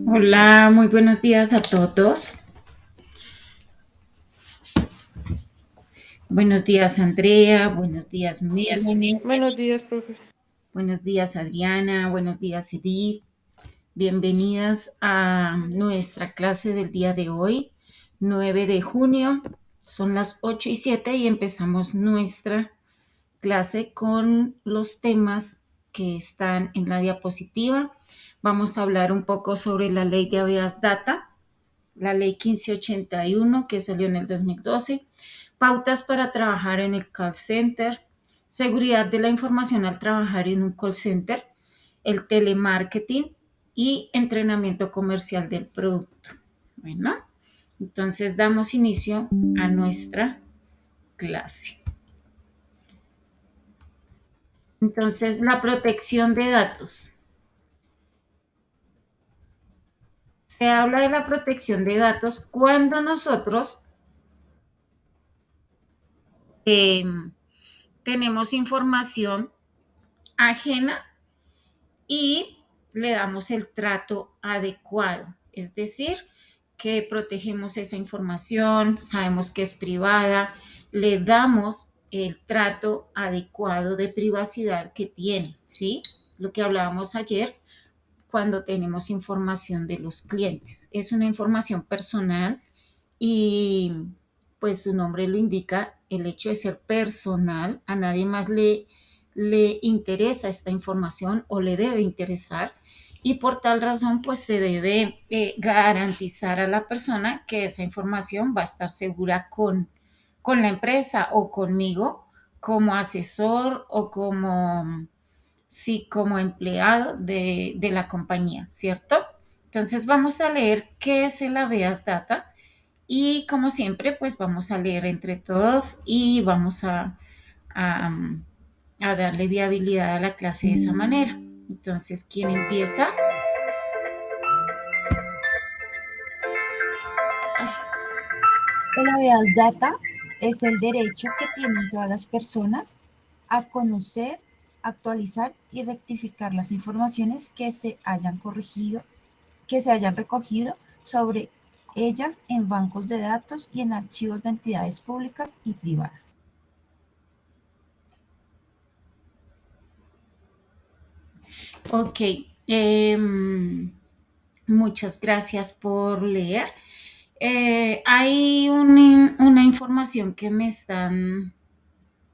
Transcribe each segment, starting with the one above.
Hola, muy buenos días a todos. Buenos días, Andrea. Buenos días, Melanie. Buenos días, profe. Buenos días, Adriana. Buenos días, Edith. Bienvenidas a nuestra clase del día de hoy, 9 de junio. Son las 8:07 y empezamos nuestra clase con los temas que están en la diapositiva. Vamos a hablar un poco sobre la ley de habeas data, la ley 1581 que salió en el 2012, pautas para trabajar en el call center, seguridad de la información al trabajar en un call center, el telemarketing y entrenamiento comercial del producto. Bueno, entonces damos inicio a nuestra clase. Entonces, la protección de datos. Se habla de la protección de datos cuando nosotros tenemos información ajena y le damos el trato adecuado. Es decir, que protegemos esa información, sabemos que es privada, le damos el trato adecuado de privacidad que tiene, ¿sí? Lo que hablábamos ayer cuando tenemos información de los clientes. Es una información personal y pues su nombre lo indica, el hecho de ser personal, a nadie más le interesa esta información o le debe interesar y por tal razón pues se debe garantizar a la persona que esa información va a estar segura con la empresa o conmigo como asesor o como, sí, como empleado de la compañía, ¿cierto? Entonces vamos a leer qué es el habeas data y como siempre, pues vamos a leer entre todos y vamos a, a darle viabilidad a la clase de esa manera. Entonces, ¿quién empieza? El habeas data es el derecho que tienen todas las personas a conocer, actualizar y rectificar las informaciones que se hayan corregido, que se hayan recogido sobre ellas en bancos de datos y en archivos de entidades públicas y privadas. Ok, muchas gracias por leer. Hay una información que me están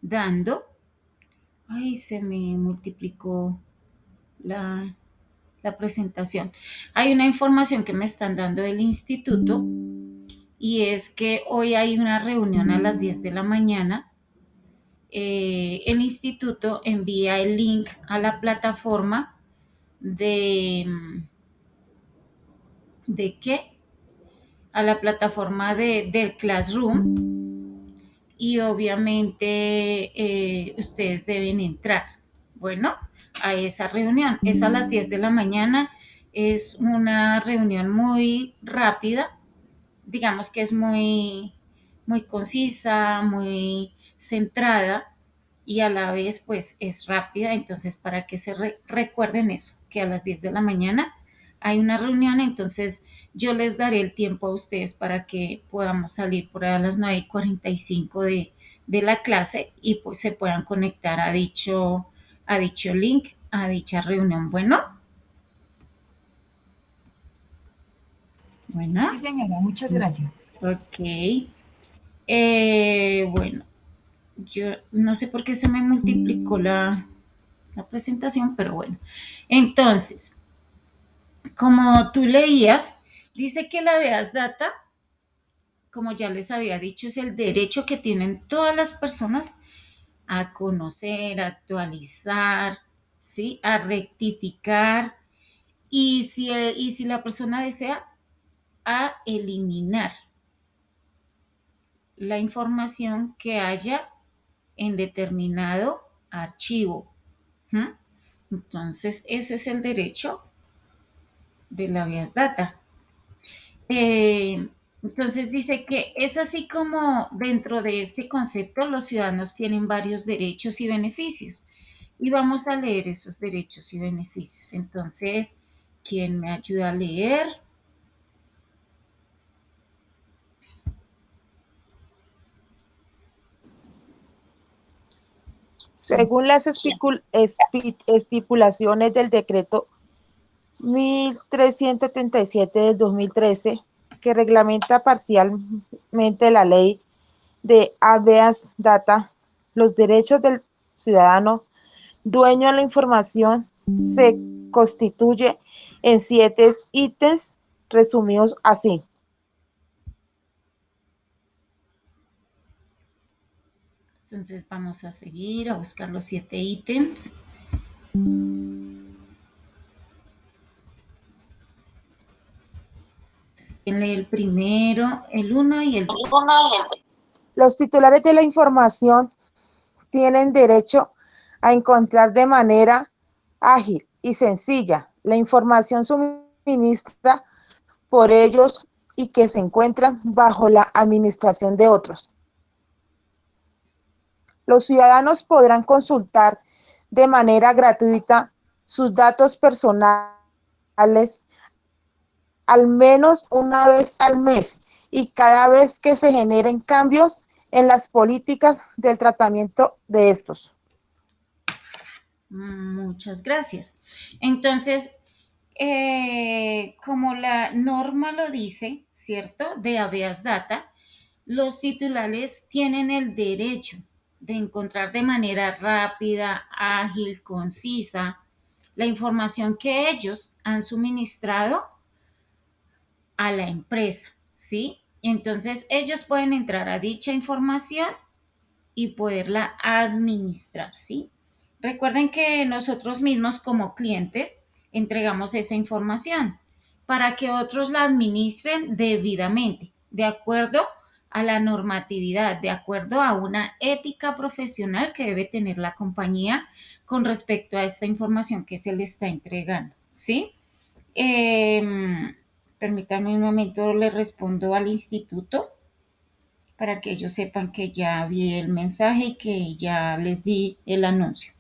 dando. Ay, se me multiplicó la, la presentación. Hay una información que me están dando del instituto y es que hoy hay una reunión a las 10 de la mañana. El instituto envía el link a la plataforma ¿de qué? A la plataforma del Classroom y obviamente ustedes deben entrar. Bueno, a esa reunión. Es a las 10 de la mañana. Es una reunión muy rápida. Digamos que es muy concisa, muy centrada y a la vez pues es rápida. Entonces, para que se recuerden eso, que a las 10 de la mañana hay una reunión, entonces yo les daré el tiempo a ustedes para que podamos salir por ahí a las 9:45 de la clase y pues se puedan conectar a dicho link, a dicha reunión. Bueno, Sí, señora, muchas gracias. ok. Bueno, yo no sé por qué se me multiplicó la presentación, pero bueno. Entonces, como tú leías, dice que la habeas data, como ya les había dicho, es el derecho que tienen todas las personas a conocer, a actualizar, ¿sí? A rectificar y si la persona desea, a eliminar la información que haya en determinado archivo. ¿Mm? Entonces, ese es el derecho de la habeas data. Entonces dice que es así como dentro de este concepto los ciudadanos tienen varios derechos y beneficios. Y vamos a leer esos derechos y beneficios. Entonces, ¿quién me ayuda a leer? Según las estipulaciones del decreto 1377 del 2013, que reglamenta parcialmente la ley de habeas data, los derechos del ciudadano dueño de la información se constituye en 7 ítems resumidos así. Entonces vamos a seguir a buscar los 7 ítems. ¿Quién lee el primero? El 1 y el 2. Los titulares de la información tienen derecho a encontrar de manera ágil y sencilla la información suministrada por ellos y que se encuentran bajo la administración de otros. Los ciudadanos podrán consultar de manera gratuita sus datos personales al menos una vez al mes y cada vez que se generen cambios en las políticas del tratamiento de estos. Muchas gracias. Entonces, como la norma lo dice, ¿cierto? De habeas data, los titulares tienen el derecho de encontrar de manera rápida, ágil, concisa, la información que ellos han suministrado a la empresa, ¿sí? Entonces, ellos pueden entrar a dicha información y poderla administrar, ¿sí? Recuerden que nosotros mismos como clientes entregamos esa información para que otros la administren debidamente, de acuerdo a la normatividad, de acuerdo a una ética profesional que debe tener la compañía con respecto a esta información que se le está entregando, ¿sí? Permítanme un momento, le respondo al instituto para que ellos sepan que ya vi el mensaje y que ya les di el anuncio.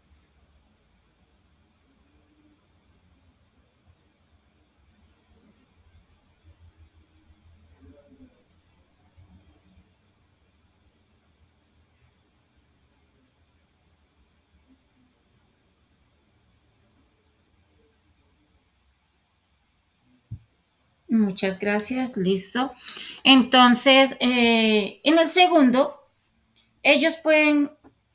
Muchas gracias, listo. Entonces, en el segundo, ellos pueden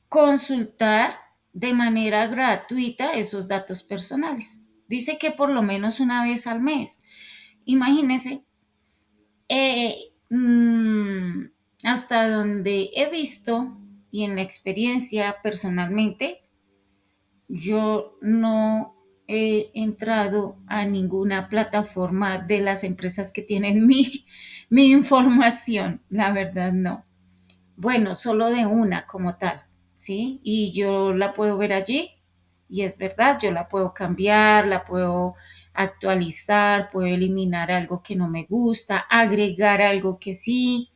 consultar de manera gratuita esos datos personales. Dice que por lo menos una vez al mes. Imagínense, eh, mmm, hasta donde he visto y en la experiencia personalmente, yo no he entrado a ninguna plataforma de las empresas que tienen mi información, la verdad no. Bueno, solo de una como tal, ¿sí? Y yo la puedo ver allí y es verdad, yo la puedo cambiar, la puedo actualizar, puedo eliminar algo que no me gusta, agregar algo que sí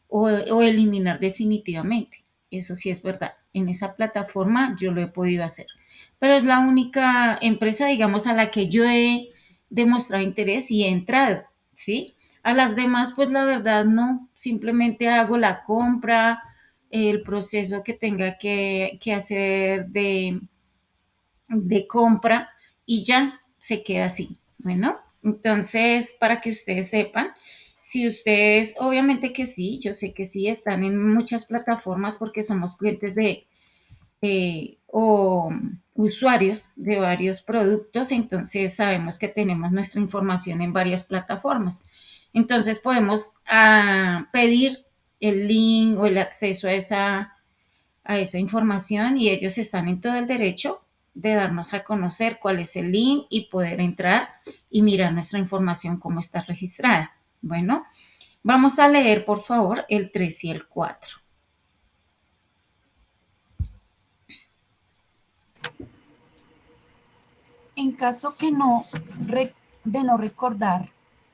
o eliminar definitivamente. Eso sí es verdad. En esa plataforma yo lo he podido hacer. Pero es la única empresa, digamos, a la que yo he demostrado interés y he entrado, ¿sí? A las demás, pues la verdad no, simplemente hago la compra, el proceso que tenga que hacer de compra y ya se queda así. Bueno, entonces, para que ustedes sepan, si ustedes, obviamente que sí, yo sé que sí, están en muchas plataformas porque somos clientes o usuarios de varios productos, entonces sabemos que tenemos nuestra información en varias plataformas. Entonces podemos pedir el link o el acceso a esa información y ellos están en todo el derecho de darnos a conocer cuál es el link y poder entrar y mirar nuestra información cómo está registrada. Bueno, vamos a leer por favor el 3 y el 4. En caso de no recordar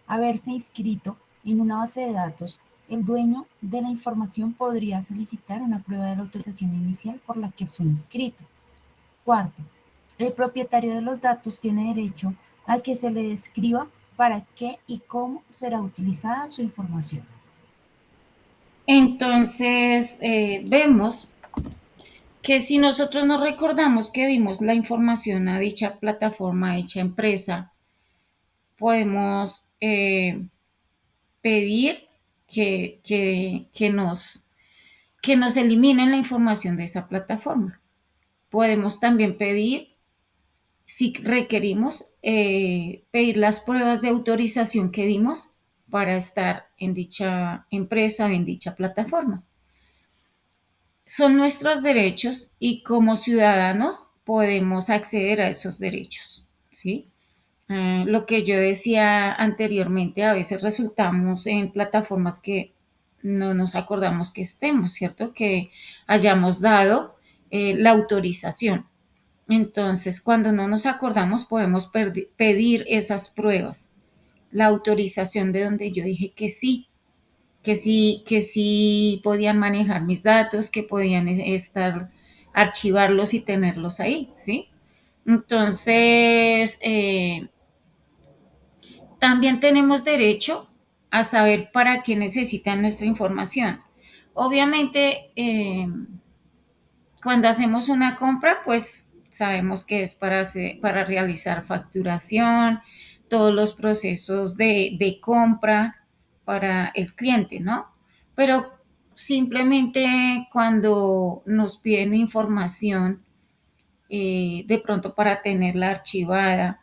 haberse inscrito En una base de datos, el dueño de la información podría solicitar una prueba de la autorización inicial por la que fue inscrito. Cuarto, el propietario de los datos tiene derecho a que se le describa para qué y cómo será utilizada su información. Entonces, vemos que si nosotros nos recordamos que dimos la información a dicha plataforma, a dicha empresa, podemos pedir que nos eliminen la información de esa plataforma. Podemos también pedir, si requerimos, pedir las pruebas de autorización que dimos para estar en dicha empresa o en dicha plataforma. Son nuestros derechos y como ciudadanos podemos acceder a esos derechos, ¿sí? Lo que yo decía anteriormente, a veces resultamos en plataformas que no nos acordamos que estemos, ¿cierto? Que hayamos dado la autorización. Entonces, cuando no nos acordamos, podemos pedir esas pruebas, la autorización de donde yo dije que sí podían manejar mis datos, que podían estar, archivarlos y tenerlos ahí, ¿sí? Entonces, también tenemos derecho a saber para qué necesitan nuestra información. Obviamente, cuando hacemos una compra, pues sabemos que es para realizar facturación, todos los procesos de compra para el cliente, ¿no? Pero simplemente cuando nos piden información, de pronto para tenerla archivada,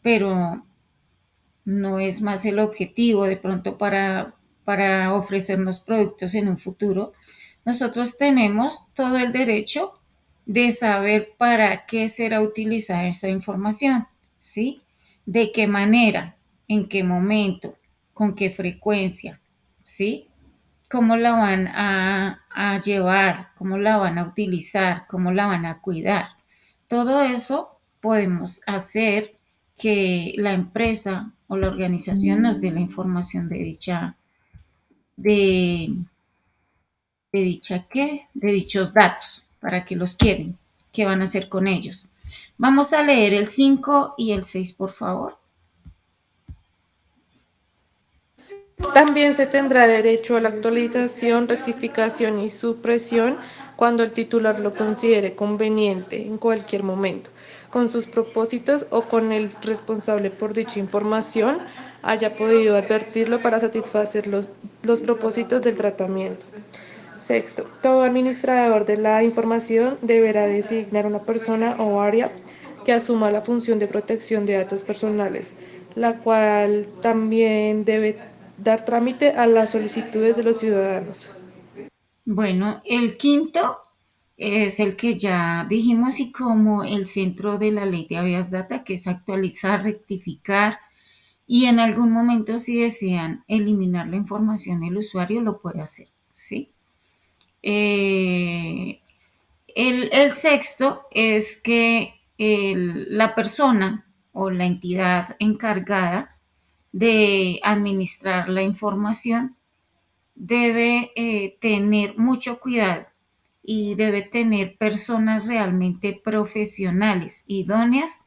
pero no es más el objetivo de pronto para ofrecernos productos en un futuro, nosotros tenemos todo el derecho de saber para qué será utilizada esa información, ¿sí? De qué manera, en qué momento, con qué frecuencia, ¿sí? Cómo la van a llevar, cómo la van a utilizar, cómo la van a cuidar. Todo eso podemos hacer que la empresa o la organización nos dé la información de, de dicha qué, de dichos datos, para que los quieren, qué van a hacer con ellos. Vamos a leer el 5 y el 6, por favor. También se tendrá derecho a la actualización, rectificación y supresión cuando el titular lo considere conveniente en cualquier momento, con sus propósitos o con el responsable por dicha información haya podido advertirlo para satisfacer los propósitos del tratamiento. Sexto, todo administrador de la información deberá designar una persona o área que asuma la función de protección de datos personales, la cual también debe dar trámite a las solicitudes de los ciudadanos. Bueno, el quinto es el que ya dijimos y como el centro de la ley de habeas data, que es actualizar, rectificar y en algún momento si desean eliminar la información el usuario lo puede hacer, ¿sí? Eh, el sexto es que la persona o la entidad encargada de administrar la información debe tener mucho cuidado y debe tener personas realmente profesionales, idóneas,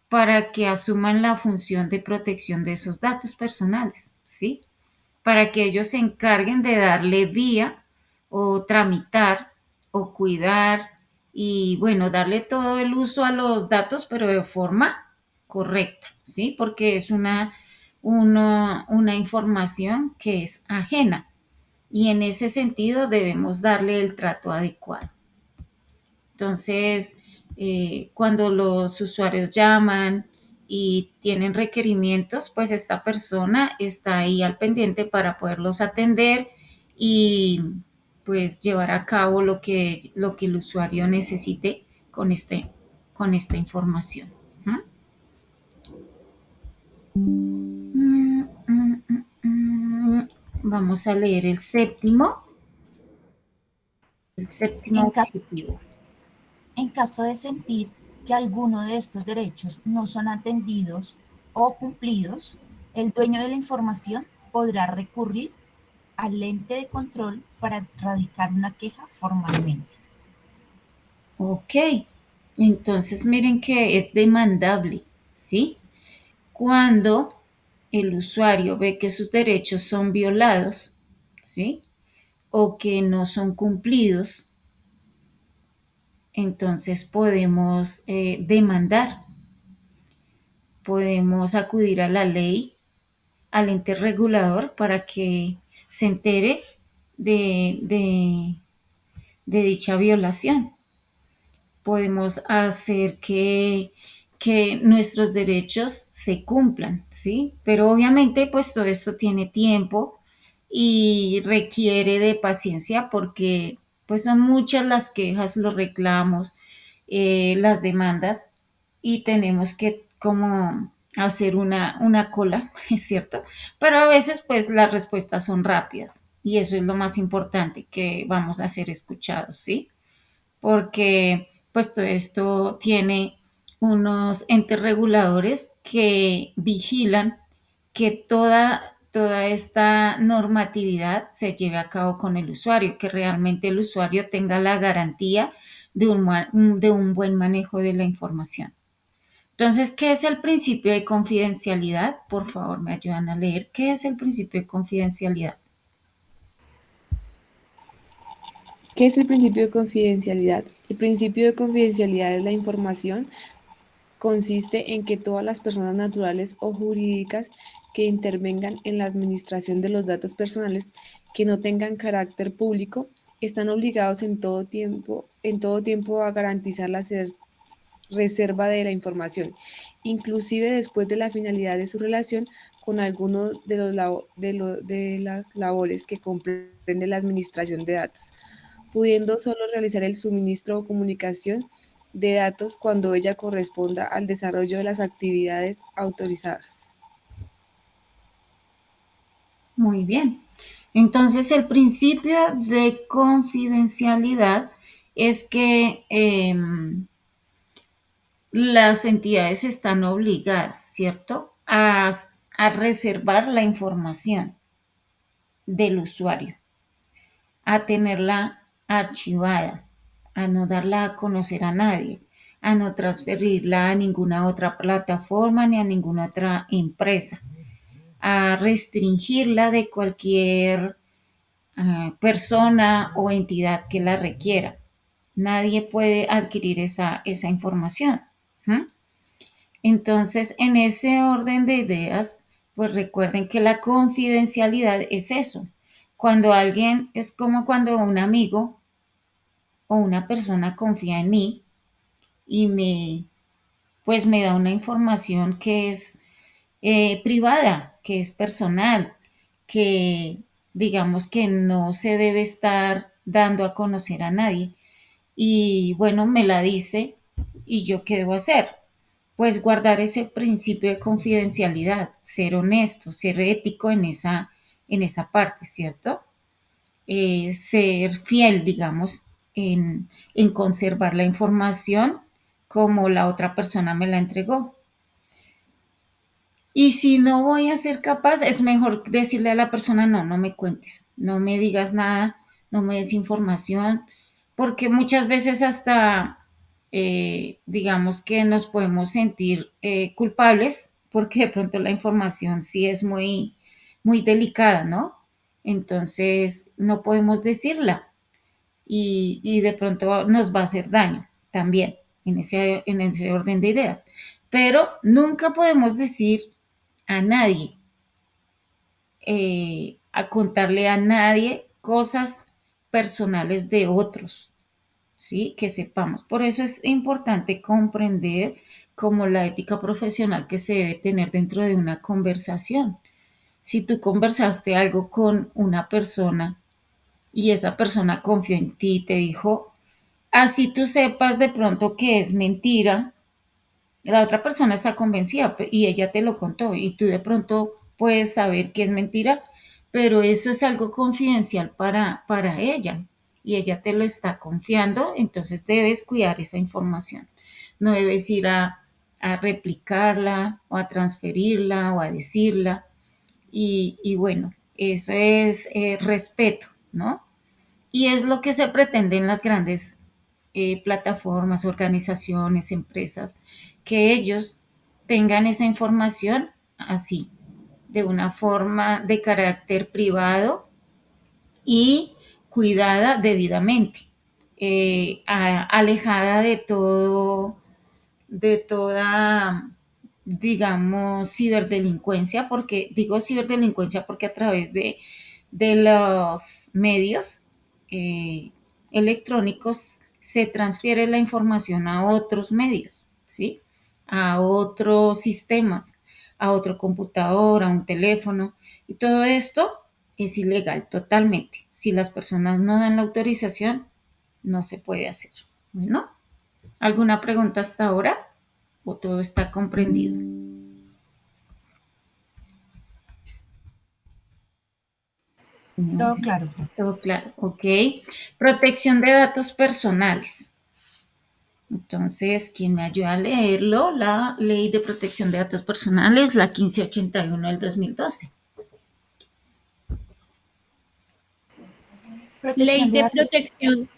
para que asuman la función de protección de esos datos personales, ¿sí? Para que ellos se encarguen de darle vía o tramitar o cuidar y, bueno, darle todo el uso a los datos, pero de forma correcta, ¿sí? Porque es una información que es ajena y en ese sentido debemos darle el trato adecuado. Entonces, cuando los usuarios llaman y tienen requerimientos, pues esta persona está ahí al pendiente para poderlos atender y pues llevar a cabo lo que el usuario necesite con esta información. ¿Mm? Vamos a leer el séptimo En caso, objetivo. en caso de sentir que alguno de estos derechos no son atendidos o cumplidos, el dueño de la información podrá recurrir al ente de control para radicar una queja formalmente. Ok, entonces miren que es demandable, ¿sí? Cuando el usuario ve que sus derechos son violados, ¿sí? O que no son cumplidos, entonces podemos demandar, podemos acudir a la ley, al ente regulador para que se entere de, de, de dicha violación. Podemos hacer que nuestros derechos se cumplan, ¿sí? Pero obviamente pues todo esto tiene tiempo y requiere de paciencia porque pues son muchas las quejas, los reclamos, las demandas y tenemos que como hacer una cola, ¿es cierto? Pero a veces pues las respuestas son rápidas y eso es lo más importante, que vamos a ser escuchados, ¿sí? Porque pues todo esto tiene unos entes reguladores que vigilan que toda esta normatividad se lleve a cabo con el usuario, que realmente el usuario tenga la garantía de un buen manejo de la información. Entonces, ¿qué es el principio de confidencialidad? Por favor, me ayudan a leer. ¿Qué es el principio de confidencialidad? ¿Qué es el principio de confidencialidad? El principio de confidencialidad es la información. Consiste en que todas las personas naturales o jurídicas que intervengan en la administración de los datos personales que no tengan carácter público están obligados en todo tiempo a garantizar la reserva de la información, inclusive después de la finalidad de su relación con alguno de, de las labores que comprende la administración de datos, pudiendo solo realizar el suministro o comunicación de datos cuando ella corresponda al desarrollo de las actividades autorizadas. Muy bien. Entonces, el principio de confidencialidad es que las entidades están obligadas, ¿cierto?, a reservar la información del usuario, a tenerla archivada, a no darla a conocer a nadie, a no transferirla a ninguna otra plataforma ni a ninguna otra empresa, a restringirla de cualquier persona o entidad que la requiera. Nadie puede adquirir esa información. ¿Mm? Entonces, en ese orden de ideas, pues recuerden que la confidencialidad es eso. Cuando alguien, es como cuando un amigo o una persona confía en mí y pues me da una información que es privada, que es personal, que digamos que no se debe estar dando a conocer a nadie. Y bueno, me la dice y yo qué debo hacer. Pues guardar ese principio de confidencialidad, ser honesto, ser ético en esa parte, ¿cierto? Ser fiel, digamos, en conservar la información como la otra persona me la entregó. Y si no voy a ser capaz, es mejor decirle a la persona, no, no me cuentes, no me digas nada, no me des información, porque muchas veces hasta, digamos que nos podemos sentir culpables, porque de pronto la información sí es muy delicada, ¿no? Entonces, no podemos decirla y de pronto nos va a hacer daño también en ese orden de ideas. Pero nunca podemos decir a nadie, a contarle a nadie cosas personales de otros, ¿sí? Que sepamos. Por eso es importante comprender como la ética profesional que se debe tener dentro de una conversación. Si tú conversaste algo con una persona y esa persona confió en ti y te dijo, así tú sepas de pronto que es mentira, la otra persona está convencida y ella te lo contó y tú de pronto puedes saber que es mentira, pero eso es algo confidencial para ella y ella te lo está confiando, entonces debes cuidar esa información. No debes ir a replicarla o a transferirla o a decirla. Y bueno, eso es respeto, ¿no? Y es lo que se pretende en las grandes plataformas, organizaciones, empresas, que ellos tengan esa información así, de una forma de carácter privado y cuidada debidamente, alejada de toda, digamos, ciberdelincuencia, porque digo ciberdelincuencia porque a través de los medios eh, electrónicos se transfiere la información a otros medios, ¿sí? A otros sistemas, a otro computador, a un teléfono, y todo esto es ilegal totalmente. Si las personas no dan la autorización, no se puede hacer. Bueno, ¿alguna pregunta hasta ahora? ¿O todo está comprendido? No, Todo claro. todo claro, ok. Protección de datos personales. Entonces, ¿quién me ayuda a leerlo? La Ley de Protección de Datos Personales, la 1581 del 2012. Protección Ley de de datos. protección,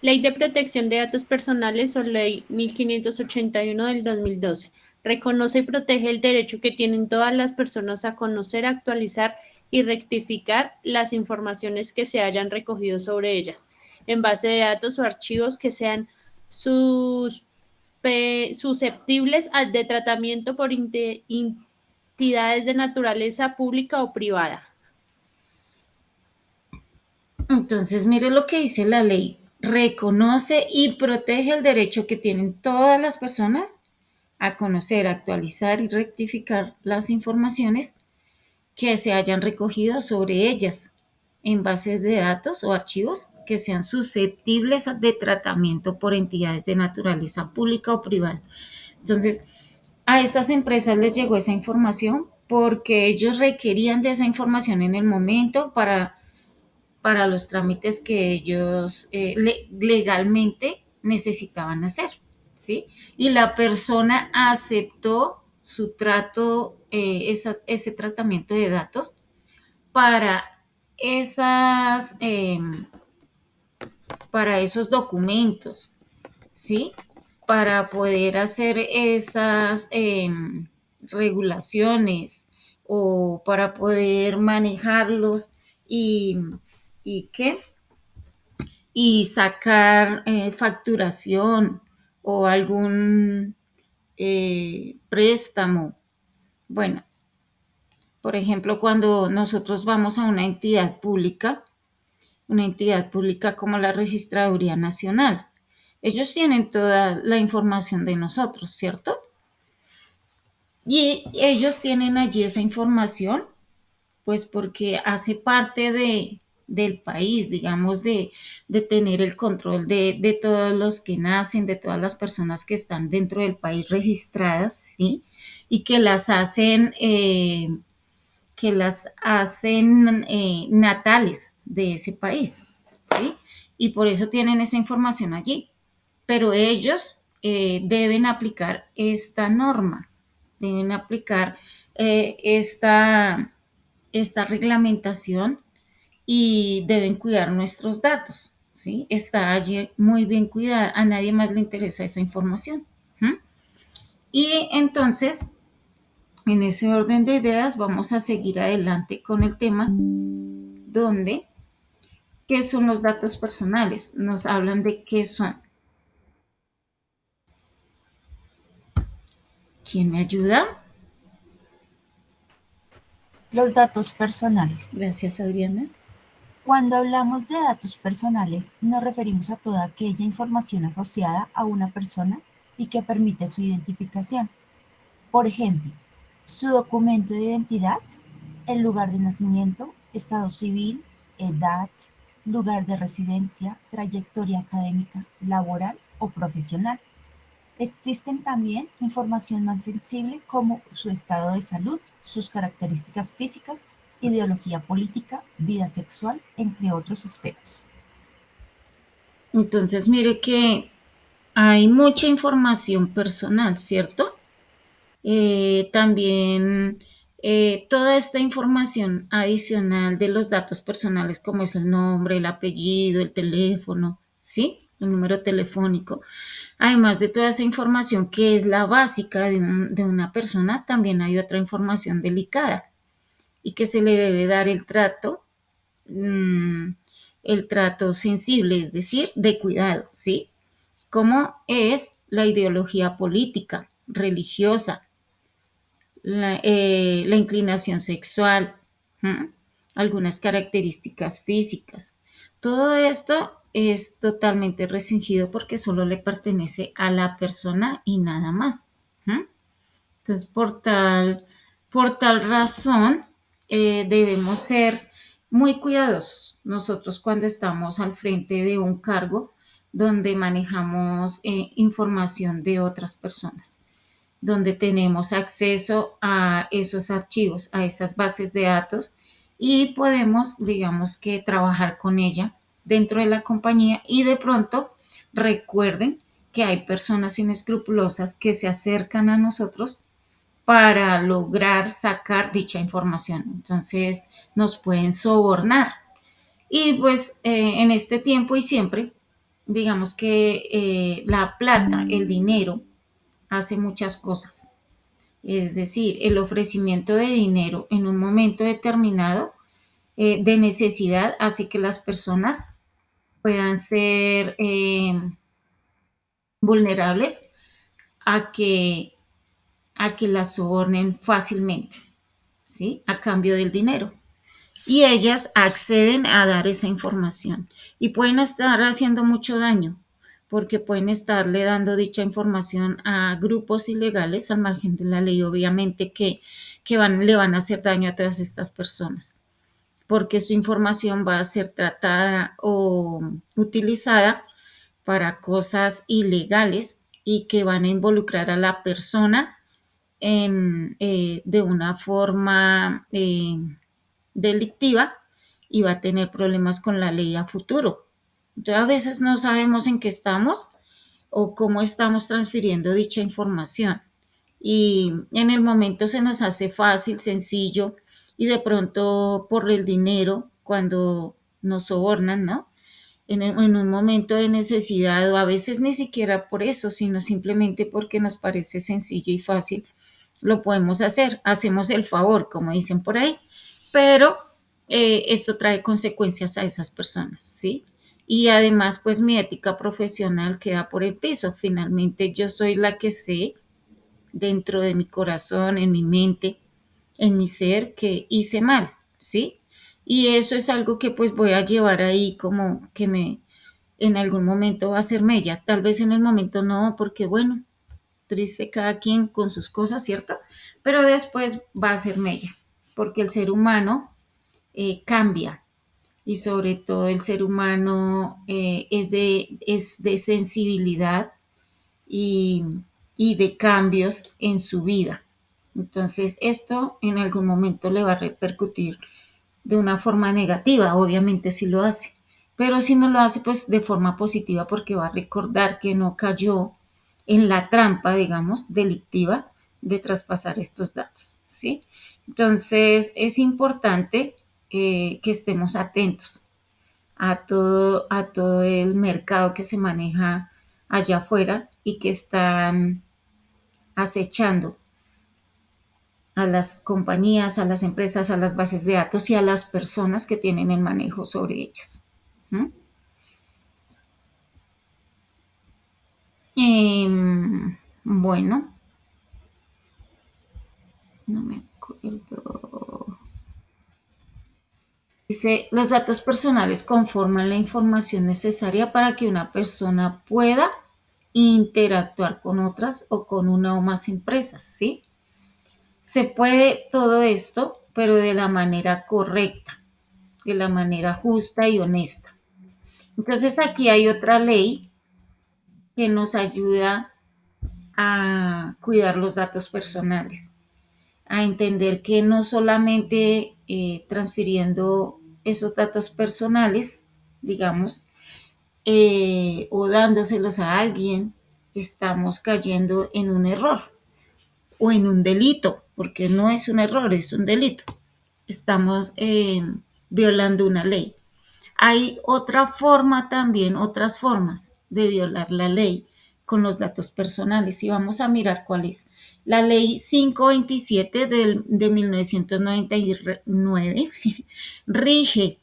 Ley de protección de datos personales o Ley 1581 del 2012. Reconoce y protege el derecho que tienen todas las personas a conocer, actualizar y rectificar las informaciones que se hayan recogido sobre ellas, en base de datos o archivos que sean sus, susceptibles de tratamiento por entidades de naturaleza pública o privada. Entonces, mire lo que dice la ley. Reconoce y protege el derecho que tienen todas las personas a conocer, actualizar y rectificar las informaciones que se hayan recogido sobre ellas en bases de datos o archivos que sean susceptibles de tratamiento por entidades de naturaleza pública o privada. Entonces, a estas empresas les llegó esa información porque ellos requerían de esa información en el momento para los trámites que ellos legalmente necesitaban hacer, ¿sí? Y la persona aceptó su trato, ese tratamiento de datos para esas, para esos documentos, ¿sí? Para poder hacer esas regulaciones o para poder manejarlos y, y ¿qué? Y sacar facturación o algún préstamo. Bueno, por ejemplo, cuando nosotros vamos a una entidad pública como la Registraduría Nacional, ellos tienen toda la información de nosotros, ¿cierto? Y ellos tienen allí esa información pues porque hace parte del país, digamos, de tener el control de todos los que nacen, de todas las personas que están dentro del país registradas, ¿sí? Y que las hacen natales de ese país, ¿sí? Y por eso tienen esa información allí. Pero ellos deben aplicar esta norma, deben aplicar esta reglamentación y deben cuidar nuestros datos, ¿sí? Está allí muy bien cuidada, a nadie más le interesa esa información. ¿Mm? Y entonces, en ese orden de ideas, vamos a seguir adelante con el tema donde, ¿qué son los datos personales? Nos hablan de qué son. ¿Quién me ayuda? Los datos personales. Gracias, Adriana. Cuando hablamos de datos personales, nos referimos a toda aquella información asociada a una persona y que permite su identificación. Por ejemplo, su documento de identidad, el lugar de nacimiento, estado civil, edad, lugar de residencia, trayectoria académica, laboral o profesional. Existen también información más sensible como su estado de salud, sus características físicas, ideología política, vida sexual, entre otros aspectos. Entonces, mire que hay mucha información personal, ¿cierto? También toda esta información adicional de los datos personales, como es el nombre, el apellido, el teléfono, ¿sí? El número telefónico. Además de toda esa información que es la básica de una persona, también hay otra información delicada y que se le debe dar mm, el trato sensible, es decir, de cuidado, ¿sí? Como es la ideología política, religiosa, la inclinación sexual, ¿m? Algunas características físicas. Todo esto es totalmente restringido porque solo le pertenece a la persona y nada más. ¿M? Entonces, por tal razón, debemos ser muy cuidadosos nosotros cuando estamos al frente de un cargo donde manejamos información de otras personas, donde tenemos acceso a esos archivos, a esas bases de datos y podemos, digamos que, trabajar con ella dentro de la compañía y de pronto recuerden que hay personas inescrupulosas que se acercan a nosotros para lograr sacar dicha información. Entonces nos pueden sobornar. Y pues en este tiempo y siempre, digamos que la plata, el dinero, hace muchas cosas. Es decir, el ofrecimiento de dinero en un momento determinado de necesidad hace que las personas puedan ser vulnerables a que las sobornen fácilmente, ¿sí? A cambio del dinero. Y ellas acceden a dar esa información y pueden estar haciendo mucho daño porque pueden estarle dando dicha información a grupos ilegales al margen de la ley, obviamente le van a hacer daño a todas estas personas porque su información va a ser tratada o utilizada para cosas ilegales y que van a involucrar a la persona de una forma delictiva y va a tener problemas con la ley a futuro. Entonces, a veces no sabemos en qué estamos o cómo estamos transfiriendo dicha información. Y en el momento se nos hace fácil, sencillo, y de pronto por el dinero, cuando nos sobornan, ¿no? En un momento de necesidad o a veces ni siquiera por eso, sino simplemente porque nos parece sencillo y fácil, lo podemos hacer, hacemos el favor, como dicen por ahí, pero esto trae consecuencias a esas personas, ¿sí? Y además, pues mi ética profesional queda por el piso. Finalmente, yo soy la que sé dentro de mi corazón, en mi mente, en mi ser, que hice mal, ¿sí? Y eso es algo que pues voy a llevar ahí como que en algún momento va a ser mella. Tal vez en el momento no, porque bueno, triste cada quien con sus cosas, ¿cierto? Pero después va a ser mella, porque el ser humano cambia y sobre todo el ser humano es de sensibilidad y, y de cambios en su vida. Entonces esto en algún momento le va a repercutir de una forma negativa, obviamente si lo hace, pero si no lo hace pues de forma positiva porque va a recordar que no cayó en la trampa, digamos, delictiva de traspasar estos datos, ¿sí? Entonces es importante que estemos atentos a todo el mercado que se maneja allá afuera y que están acechando a las compañías, a las empresas, a las bases de datos y a las personas que tienen el manejo sobre ellas. ¿Mm? Bueno, no me acuerdo. Dice, los datos personales conforman la información necesaria para que una persona pueda interactuar con otras o con una o más empresas, ¿sí? Se puede todo esto, pero de la manera correcta, de la manera justa y honesta. Entonces aquí hay otra ley que nos ayuda a cuidar los datos personales, a entender que no solamente transfiriendo esos datos personales, digamos, o dándoselos a alguien, estamos cayendo en un error. o en un delito, porque no es un error, es un delito. Estamos violando una ley. Hay otra forma también, otras formas de violar la ley con los datos personales y vamos a mirar cuál es. La ley 527 de 1999 rige,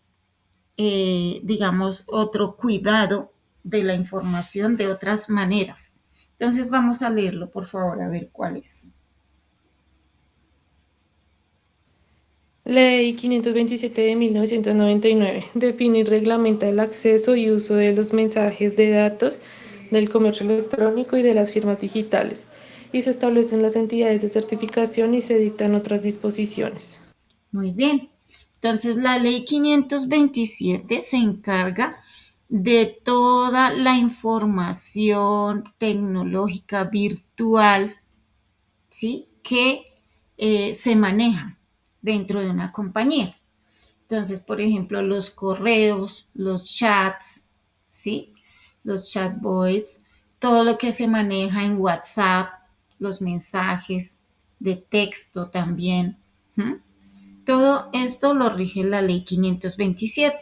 digamos, otro cuidado de la información de otras maneras. Entonces vamos a leerlo, por favor, a ver cuál es. Ley 527 de 1999 define y reglamenta el acceso y uso de los mensajes de datos del comercio electrónico y de las firmas digitales, y se establecen las entidades de certificación y se dictan otras disposiciones. Muy bien. Entonces, la ley 527 se encarga de toda la información tecnológica virtual, ¿sí? Que se maneja dentro de una compañía. Entonces, por ejemplo, los correos, los chats, ¿sí? Los chatbots, todo lo que se maneja en WhatsApp, los mensajes de texto también. ¿Mm? Todo esto lo rige la ley 527.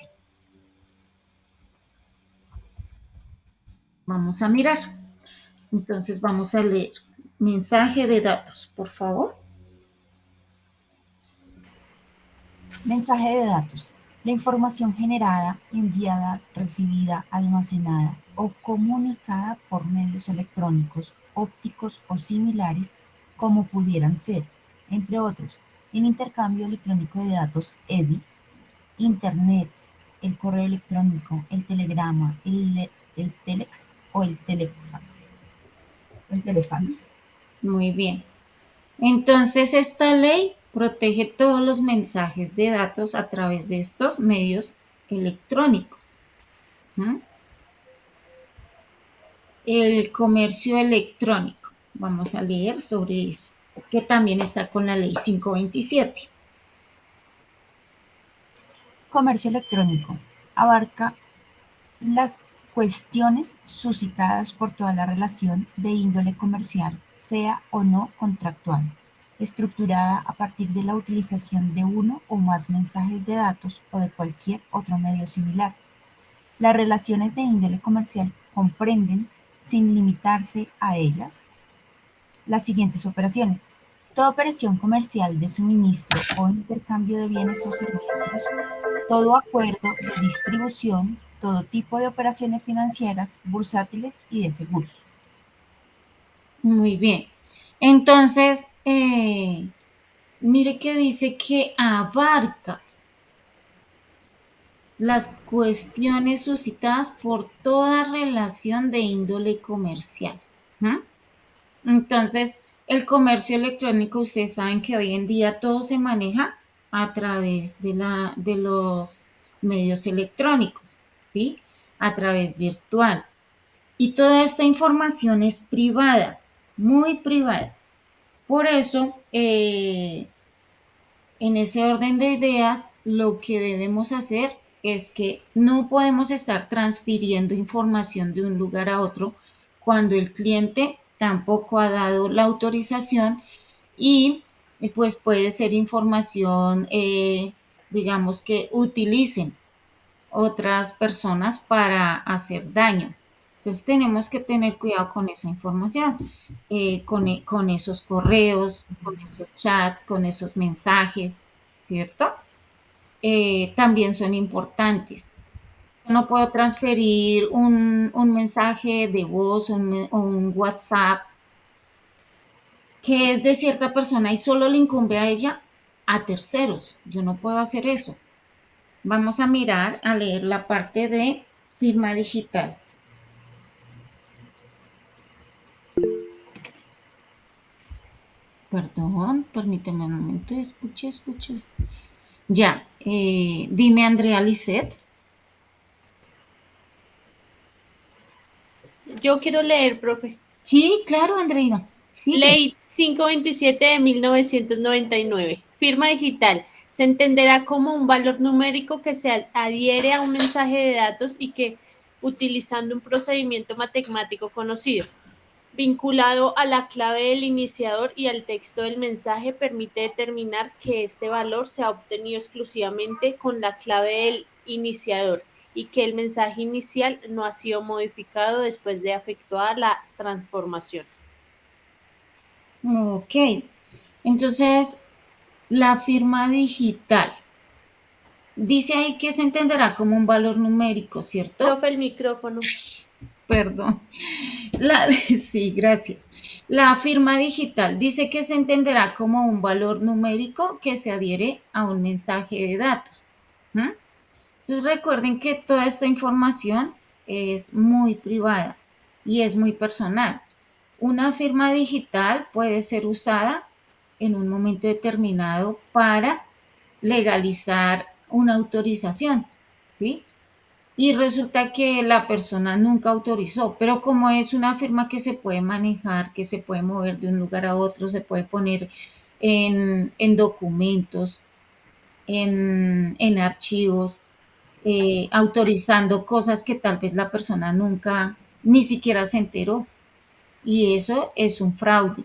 Vamos a mirar. Entonces vamos a leer. Mensaje de datos, por favor. Mensaje de datos. La información generada, enviada, recibida, almacenada o comunicada por medios electrónicos, ópticos o similares, como pudieran ser, entre otros, el intercambio electrónico de datos EDI, Internet, el correo electrónico, el telegrama, el telex o el telefax. El telefax. Muy bien. Entonces, esta ley protege todos los mensajes de datos a través de estos medios electrónicos. ¿Mm? El comercio electrónico. Vamos a leer sobre eso, que también está con la ley 527. Comercio electrónico abarca las cuestiones suscitadas por toda la relación de índole comercial, sea o no contractual, estructurada a partir de la utilización de uno o más mensajes de datos o de cualquier otro medio similar. Las relaciones de índole comercial comprenden, sin limitarse a ellas, las siguientes operaciones. Toda operación comercial de suministro o intercambio de bienes o servicios, todo acuerdo de distribución, todo tipo de operaciones financieras, bursátiles y de seguros. Muy bien. Entonces, mire que dice que abarca las cuestiones suscitadas por toda relación de índole comercial. ¿No? Entonces, el comercio electrónico, ustedes saben que hoy en día todo se maneja a través de los medios electrónicos, ¿sí? A través virtual. Y toda esta información es privada, muy privada. Por eso, en ese orden de ideas, lo que debemos hacer es que no podemos estar transfiriendo información de un lugar a otro cuando el cliente tampoco ha dado la autorización y pues puede ser información, digamos, que utilicen otras personas para hacer daño. Entonces tenemos que tener cuidado con esa información, con esos correos, con esos chats, con esos mensajes, ¿cierto? También son importantes. No puedo transferir un mensaje de voz o un WhatsApp que es de cierta persona y solo le incumbe a ella a terceros. Yo no puedo hacer eso. Vamos a mirar, a leer la parte de firma digital. Perdón, permíteme un momento, escuche. Ya, dime Andrea Lisset. Yo quiero leer, profe. Sí, claro, Andreina, sigue. Ley 527 de 1999. Firma digital. Se entenderá como un valor numérico que se adhiere a un mensaje de datos y que, utilizando un procedimiento matemático conocido, vinculado a la clave del iniciador y al texto del mensaje, permite determinar que este valor se ha obtenido exclusivamente con la clave del iniciador y que el mensaje inicial no ha sido modificado después de efectuar la transformación. Ok, entonces la firma digital. Dice ahí que se entenderá como un valor numérico, ¿cierto? Profe, el micrófono. Perdón. Sí, gracias. La firma digital dice que se entenderá como un valor numérico que se adhiere a un mensaje de datos. ¿Mm? Entonces recuerden que toda esta información es muy privada y es muy personal. Una firma digital puede ser usada en un momento determinado para legalizar una autorización, ¿sí? Y resulta que la persona nunca autorizó, pero como es una firma que se puede manejar, que se puede mover de un lugar a otro, se puede poner en documentos, en archivos, autorizando cosas que tal vez la persona nunca ni siquiera se enteró. Y eso es un fraude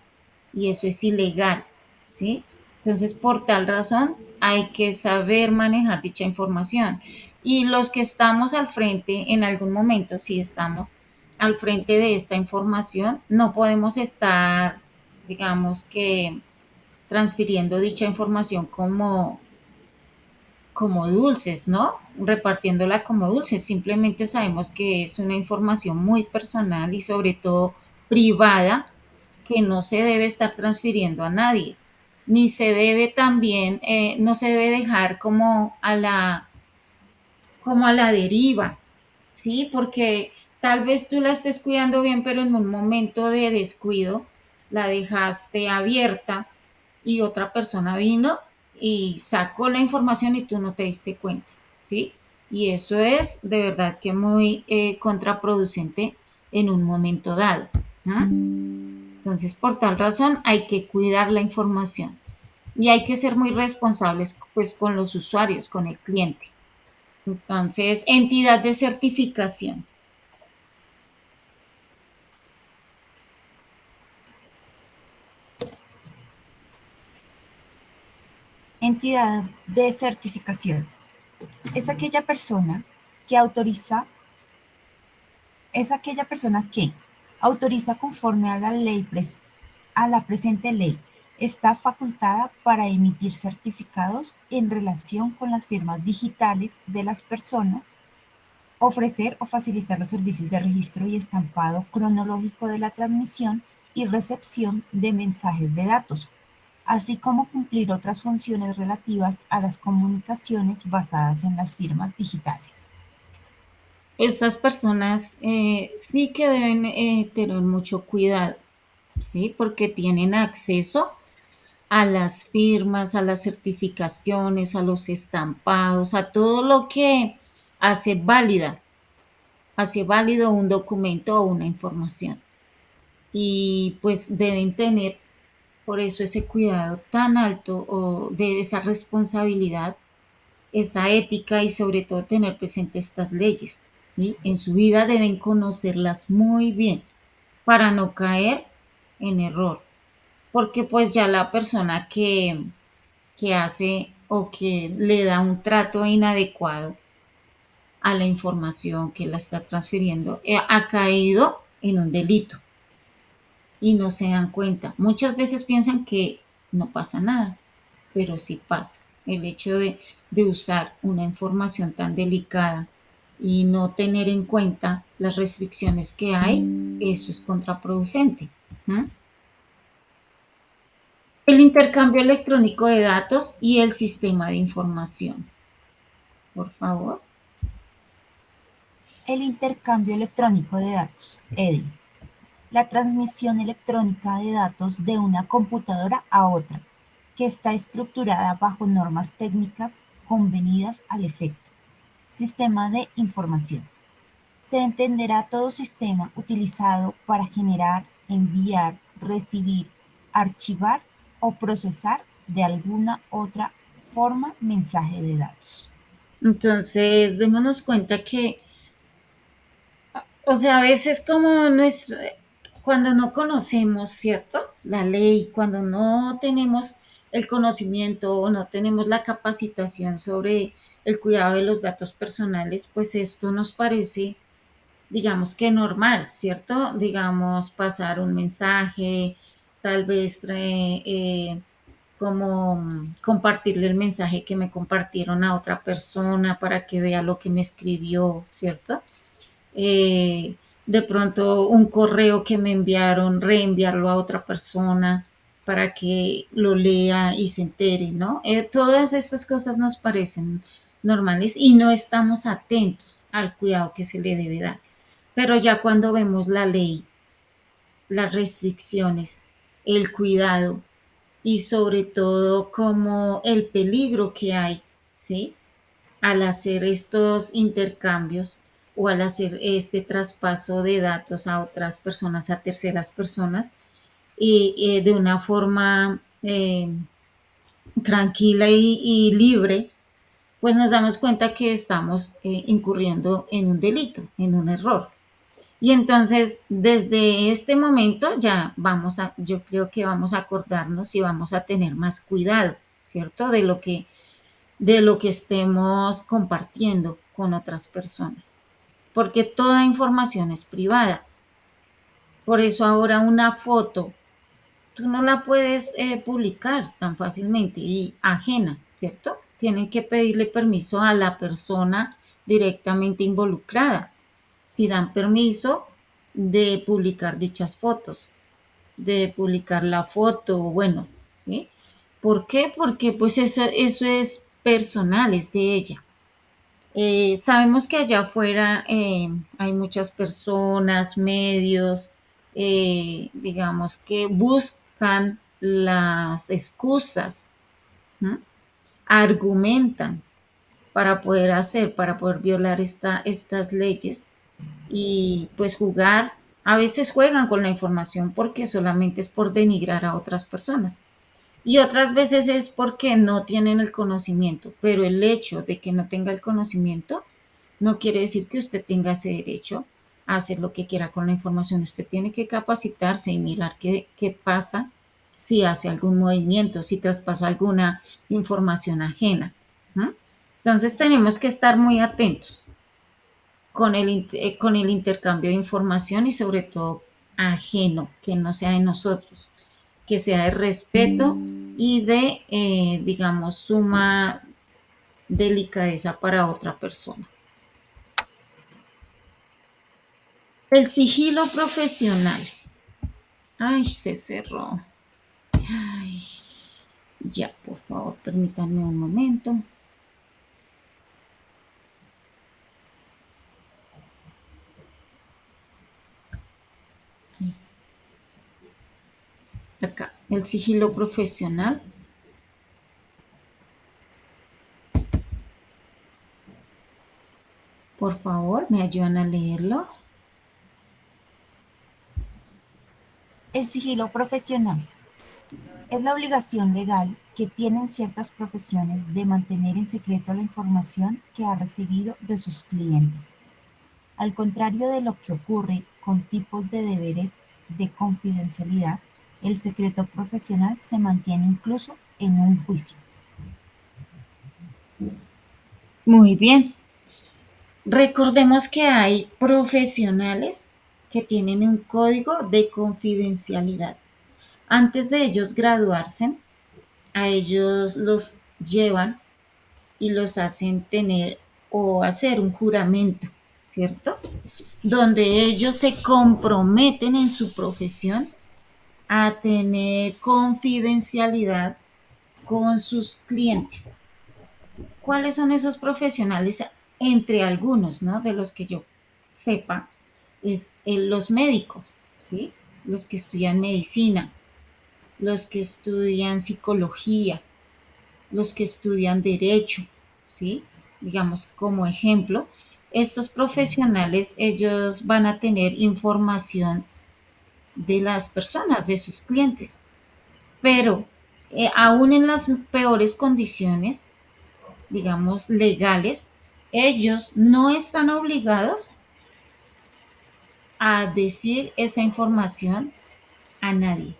y eso es ilegal, ¿sí? Entonces, por tal razón, hay que saber manejar dicha información. Y los que estamos al frente, en algún momento, si estamos al frente de esta información, no podemos estar, digamos que, transfiriendo dicha información como dulces, ¿no? Repartiéndola como dulces. Simplemente sabemos que es una información muy personal y sobre todo privada que no se debe estar transfiriendo a nadie. Ni se debe también, no se debe dejar como a la deriva, ¿sí? Porque tal vez tú la estés cuidando bien, pero en un momento de descuido la dejaste abierta y otra persona vino y sacó la información y tú no te diste cuenta, ¿sí? Y eso es de verdad que muy contraproducente en un momento dado. ¿No? Entonces, por tal razón, hay que cuidar la información y hay que ser muy responsables pues, con los usuarios, con el cliente. Entonces, entidad de certificación. Entidad de certificación. Es aquella persona que autoriza, es aquella persona que autoriza conforme a la ley, a la presente ley, está facultada para emitir certificados en relación con las firmas digitales de las personas, ofrecer o facilitar los servicios de registro y estampado cronológico de la transmisión y recepción de mensajes de datos, así como cumplir otras funciones relativas a las comunicaciones basadas en las firmas digitales. Estas personas sí que deben tener mucho cuidado, ¿sí? Porque tienen acceso a las firmas, a las certificaciones, a los estampados, a todo lo que hace válido un documento o una información. Y pues deben tener por eso ese cuidado tan alto o de esa responsabilidad, esa ética y sobre todo tener presente estas leyes, ¿sí? En su vida deben conocerlas muy bien para no caer en error, porque pues ya la persona que hace o que le da un trato inadecuado a la información que la está transfiriendo, ha caído en un delito y no se dan cuenta. Muchas veces piensan que no pasa nada, pero sí pasa. El hecho de usar una información tan delicada y no tener en cuenta las restricciones que hay, eso es contraproducente. ¿Mm? El intercambio electrónico de datos y el sistema de información. Por favor. El intercambio electrónico de datos, EDI. La transmisión electrónica de datos de una computadora a otra, que está estructurada bajo normas técnicas convenidas al efecto. Sistema de información. Se entenderá todo sistema utilizado para generar, enviar, recibir, archivar o procesar de alguna otra forma mensaje de datos. Entonces, démonos cuenta que, o sea, a veces como cuando no conocemos, ¿cierto? La ley, cuando no tenemos el conocimiento o no tenemos la capacitación sobre el cuidado de los datos personales, pues esto nos parece, digamos que normal, ¿cierto? Digamos, pasar un mensaje, tal vez como compartirle el mensaje que me compartieron a otra persona para que vea lo que me escribió, ¿cierto? eh, de pronto un correo que me enviaron, reenviarlo a otra persona para que lo lea y se entere, ¿no? Todas estas cosas nos parecen normales y no estamos atentos al cuidado que se le debe dar. Pero ya cuando vemos la ley, las restricciones, el cuidado y sobre todo como el peligro que hay, ¿sí? Al hacer estos intercambios o al hacer este traspaso de datos a otras personas, a terceras personas, y de una forma tranquila y libre, pues nos damos cuenta que estamos incurriendo en un delito, en un error. Y entonces, desde este momento ya vamos a, yo creo que vamos a acordarnos y vamos a tener más cuidado, ¿cierto? De lo que estemos compartiendo con otras personas, porque toda información es privada. Por eso ahora una foto, tú no la puedes publicar tan fácilmente y ajena, ¿cierto? Tienen que pedirle permiso a la persona directamente involucrada, si dan permiso de publicar dichas fotos, de publicar la foto, bueno, ¿sí? ¿Por qué? Porque pues eso es personal, es de ella. Sabemos que allá afuera hay muchas personas, medios, digamos, que buscan las excusas, ¿no? Argumentan para poder violar estas leyes y pues jugar, a veces juegan con la información porque solamente es por denigrar a otras personas. Y otras veces es porque no tienen el conocimiento, pero el hecho de que no tenga el conocimiento no quiere decir que usted tenga ese derecho a hacer lo que quiera con la información. Usted tiene que capacitarse y mirar qué pasa si hace algún movimiento, si traspasa alguna información ajena, ¿no? Entonces tenemos que estar muy atentos con el intercambio de información y sobre todo ajeno, que no sea de nosotros, que sea de respeto y de, digamos, suma delicadeza para otra persona. El sigilo profesional. Ay, se cerró. Ay, ya, por favor, permítanme un momento. Acá, el sigilo profesional. Por favor, me ayudan a leerlo. El sigilo profesional es la obligación legal que tienen ciertas profesiones de mantener en secreto la información que ha recibido de sus clientes. Al contrario de lo que ocurre con tipos de deberes de confidencialidad, el secreto profesional se mantiene incluso en un juicio. Muy bien. Recordemos que hay profesionales que tienen un código de confidencialidad. Antes de ellos graduarse, a ellos los llevan y los hacen tener o hacer un juramento, ¿cierto? Donde ellos se comprometen en su profesión a tener confidencialidad con sus clientes. ¿Cuáles son esos profesionales? Entre algunos, ¿no? De los que yo sepa, es los médicos, ¿sí? Los que estudian medicina, los que estudian psicología, los que estudian derecho, ¿sí? Digamos, como ejemplo, estos profesionales, ellos van a tener información de las personas, de sus clientes, pero aún en las peores condiciones, digamos, legales, ellos no están obligados a decir esa información a nadie,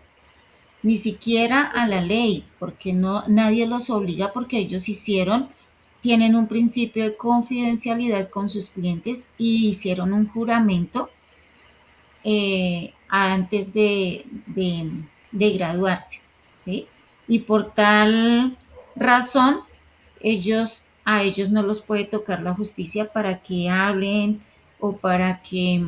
ni siquiera a la ley, porque no, nadie los obliga porque ellos tienen un principio de confidencialidad con sus clientes y hicieron un juramento antes de graduarse, ¿sí? Y por tal razón, a ellos no los puede tocar la justicia para que hablen o para que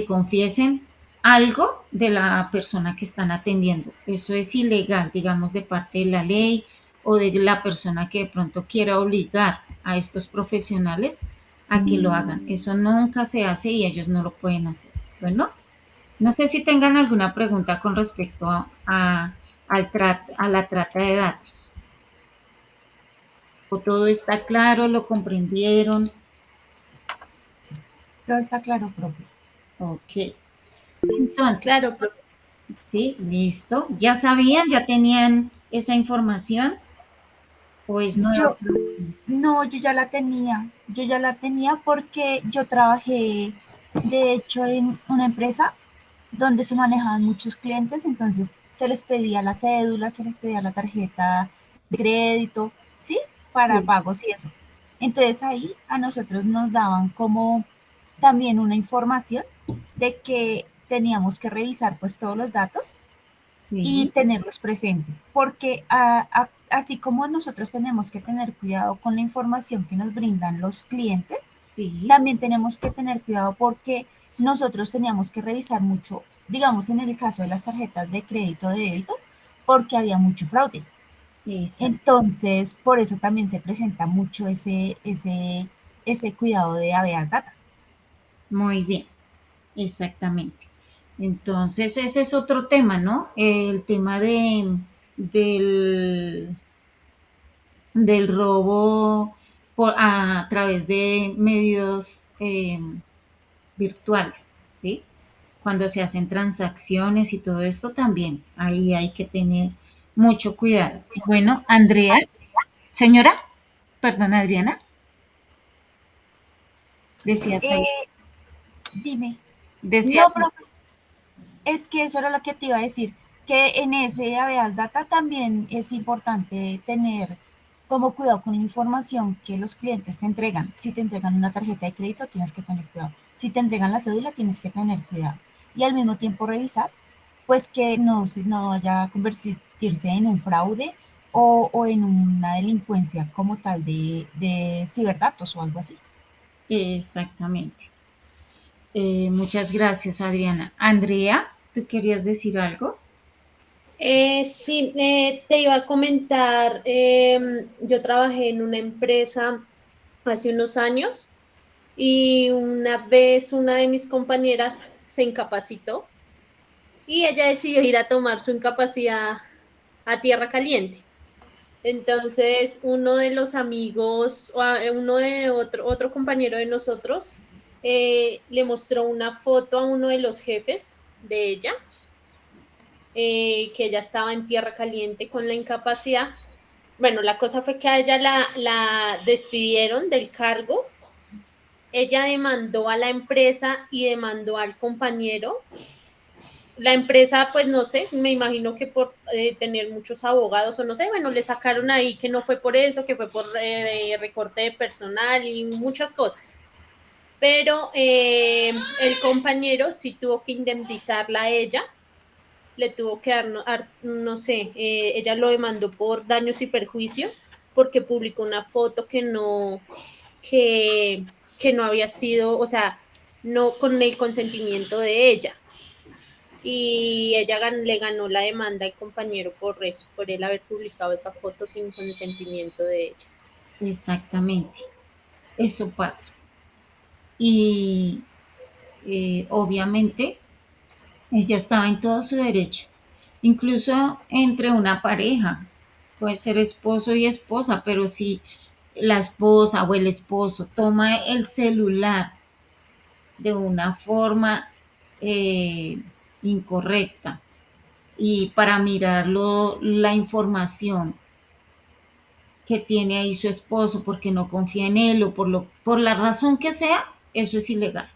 confiesen algo de la persona que están atendiendo. Eso es ilegal, digamos, de parte de la ley o de la persona que de pronto quiera obligar a estos profesionales a que lo hagan. Eso nunca se hace y ellos no lo pueden hacer. Bueno, no sé si tengan alguna pregunta con respecto a la trata de datos. ¿O todo está claro? ¿Lo comprendieron? Todo está claro, profe. Ok. Entonces, Claro, profe. sí, listo. ¿Ya sabían, ya tenían esa información? ¿O es nueva Yo, para ustedes? no, yo ya la tenía porque yo trabajé, de hecho, en una empresa donde se manejaban muchos clientes, entonces se les pedía la cédula, se les pedía la tarjeta de crédito, ¿sí? Para Sí, pagos y eso. Entonces ahí a nosotros nos daban como también una información de que teníamos que revisar pues todos los datos y sí, tenerlos presentes, porque así como nosotros tenemos que tener cuidado con la información que nos brindan los clientes, sí, también tenemos que tener cuidado porque nosotros teníamos que revisar mucho, digamos en el caso de las tarjetas de crédito de débito, porque había mucho fraude. exacto. Entonces, por eso también se presenta mucho ese cuidado de habeas data. Muy bien, exactamente. Entonces, ese es otro tema, ¿no? El tema del, del robo a través de medios virtuales, ¿sí? Cuando se hacen transacciones y todo esto también, ahí hay que tener mucho cuidado. Bueno, Andrea, señora, perdón, Adriana, decías ahí, Eh, Dime, decías, no, profe, es que eso era lo que te iba a decir, que en ese habeas data también es importante tener como cuidado con la información que los clientes te entregan. Si te entregan una tarjeta de crédito, tienes que tener cuidado. Si te entregan la cédula, tienes que tener cuidado. Y al mismo tiempo revisar, pues que no vaya a convertirse en un fraude o en una delincuencia como tal de ciberdatos o algo así. exactamente. Muchas gracias, Adriana. Andrea, ¿tú querías decir algo? Sí, te iba a comentar, yo trabajé en una empresa hace unos años y una vez una de mis compañeras se incapacitó y ella decidió ir a tomar su incapacidad a tierra caliente. Entonces, uno de los amigos, uno de otro compañero de nosotros, le mostró una foto a uno de los jefes de ella, que ella estaba en tierra caliente con la incapacidad. Bueno, la cosa fue que a ella la despidieron del cargo. Ella demandó a la empresa y demandó al compañero. La empresa, pues no sé, me imagino que por tener muchos abogados o no sé, bueno, le sacaron ahí que no fue por eso, que fue por recorte de personal y muchas cosas. Pero el compañero sí tuvo que indemnizarla a ella, le tuvo que dar, no sé, ella lo demandó por daños y perjuicios porque publicó una foto que, que no había sido, o sea, no con el consentimiento de ella y ella le ganó la demanda al compañero por eso, por él haber publicado esa foto sin consentimiento de ella. Exactamente, eso pasa. Y obviamente ella estaba en todo su derecho, incluso entre una pareja, puede ser esposo y esposa, pero si la esposa o el esposo toma el celular de una forma eh, incorrecta y para mirarlo la información que tiene ahí su esposo porque no confía en él o por la razón que sea, eso es ilegal.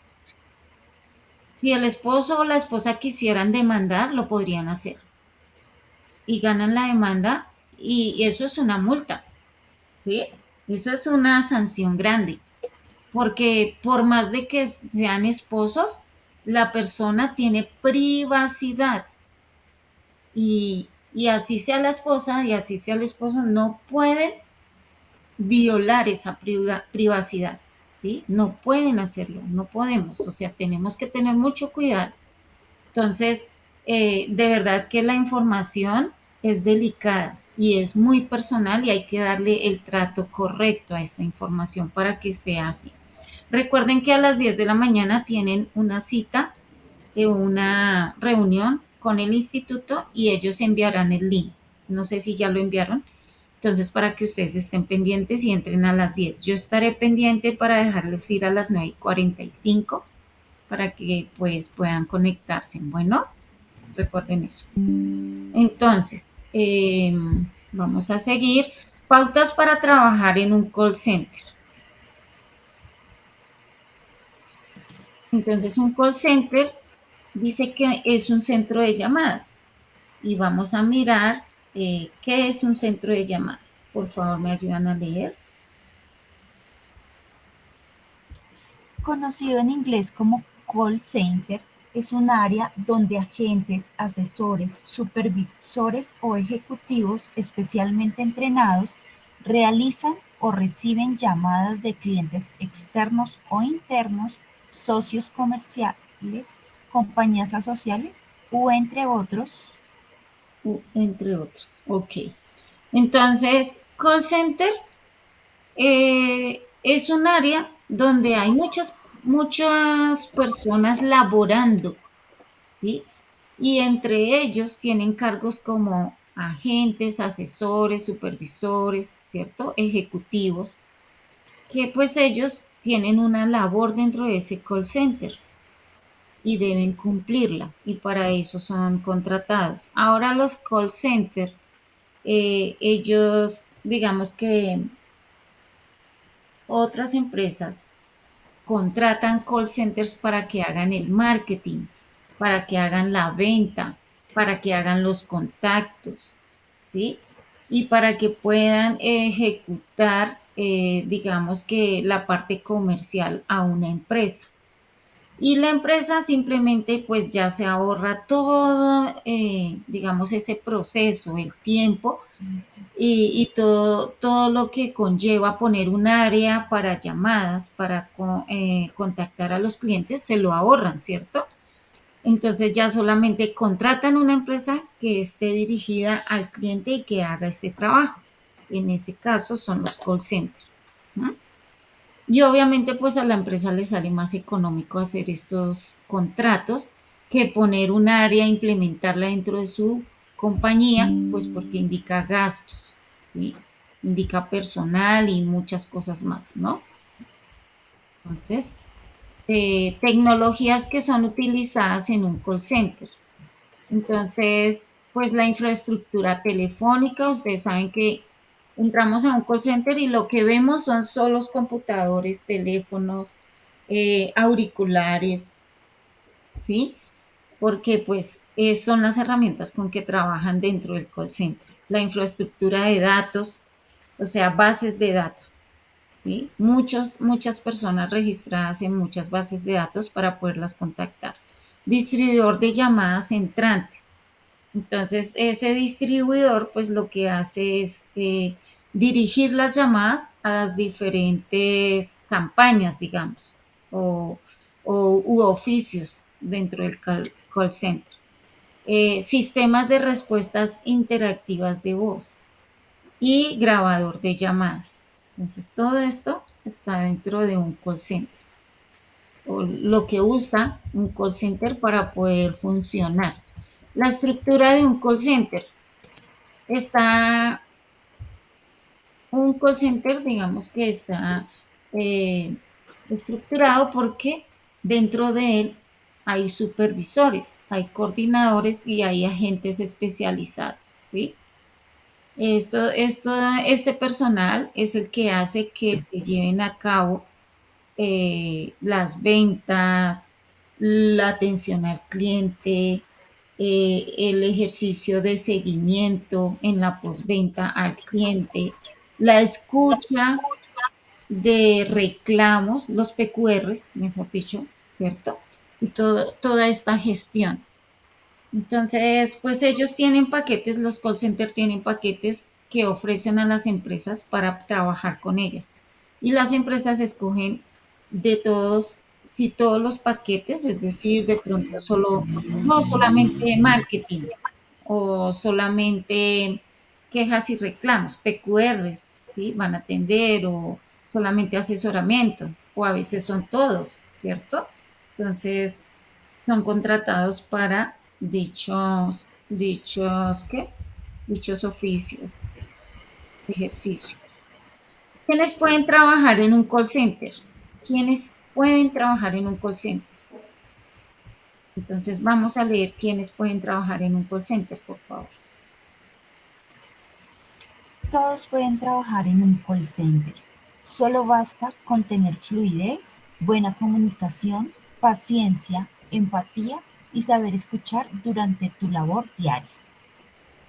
Si el esposo o la esposa quisieran demandar, lo podrían hacer y ganan la demanda y eso es una multa, ¿sí? Eso es una sanción grande, porque por más de que sean esposos, la persona tiene privacidad y así sea la esposa y así sea el esposo, no pueden violar esa privacidad, ¿sí? No pueden hacerlo, no podemos, o sea, tenemos que tener mucho cuidado. Entonces, de verdad que la información es delicada y es muy personal y hay que darle el trato correcto a esa información para que sea así. Recuerden que a las 10 de la mañana tienen una cita, una reunión con el instituto y ellos enviarán el link. No sé si ya lo enviaron. Entonces, para que ustedes estén pendientes y entren a las 10. Yo estaré pendiente para dejarles ir a las 9:45 para que pues puedan conectarse. Bueno, recuerden eso. Entonces, vamos a seguir. Pautas para trabajar en un call center. Entonces, un call center dice que es un centro de llamadas y vamos a mirar qué es un centro de llamadas. Por favor, me ayudan a leer. Conocido en inglés como call center, es un área donde agentes, asesores, supervisores o ejecutivos especialmente entrenados realizan o reciben llamadas de clientes externos o internos, socios comerciales, compañías asociales o entre otros. Entre otros. Ok. Entonces, call center es un área donde hay muchas personas laborando, ¿sí? Y entre ellos tienen cargos como agentes, asesores, supervisores, ¿cierto? Ejecutivos, que pues ellos tienen una labor dentro de ese call center y deben cumplirla y para eso son contratados. Ahora los call center, ellos, digamos que otras empresas contratan call centers para que hagan el marketing, para que hagan la venta, para que hagan los contactos, ¿sí? Y para que puedan ejecutar, digamos que la parte comercial a una empresa. Y la empresa simplemente pues ya se ahorra todo, digamos, ese proceso, el tiempo y todo lo que conlleva poner un área para llamadas, para contactar a los clientes, se lo ahorran, ¿cierto? Entonces ya solamente contratan una empresa que esté dirigida al cliente y que haga ese trabajo. En ese caso son los call centers, ¿no? Y obviamente pues a la empresa le sale más económico hacer estos contratos que poner un área, implementarla dentro de su compañía, pues porque indica gastos, ¿sí? Indica personal y muchas cosas más, ¿no? Entonces, tecnologías que son utilizadas en un call center. Entonces, pues la infraestructura telefónica, ustedes saben que entramos a un call center y lo que vemos son solo los computadores, teléfonos, auriculares, ¿sí? Porque pues son las herramientas con que trabajan dentro del call center. La infraestructura de datos, o sea, bases de datos, ¿sí? Muchas personas registradas en muchas bases de datos para poderlas contactar. Distribuidor de llamadas entrantes. Entonces, ese distribuidor, pues lo que hace es dirigir las llamadas a las diferentes campañas, digamos, o, u oficios dentro del call center. Sistemas de respuestas interactivas de voz y grabador de llamadas. Entonces, todo esto está dentro de un call center, o lo que usa un call center para poder funcionar. La estructura de un call center está, un call center, digamos que está eh, estructurado porque dentro de él hay supervisores, hay coordinadores y hay agentes especializados, ¿sí? Este personal es el que hace que se lleven a cabo las ventas, la atención al cliente, el ejercicio de seguimiento en la postventa al cliente, la escucha de reclamos, los PQRs, mejor dicho, ¿cierto? Y toda esta gestión. Entonces, pues ellos tienen paquetes, los call centers tienen paquetes que ofrecen a las empresas para trabajar con ellas. Y las empresas escogen de todos, si todos los paquetes, es decir, de pronto solo, no solamente marketing o solamente quejas y reclamos, PQRs, ¿sí? Van a atender o solamente asesoramiento o a veces son todos, ¿cierto? Entonces, son contratados para ¿qué? Dichos oficios, ejercicios. ¿Quiénes pueden trabajar en un call center? ¿Quiénes pueden trabajar en un call center? Entonces vamos a leer quiénes pueden trabajar en un call center, por favor. Todos pueden trabajar en un call center. Solo basta con tener fluidez, buena comunicación, paciencia, empatía y saber escuchar durante tu labor diaria.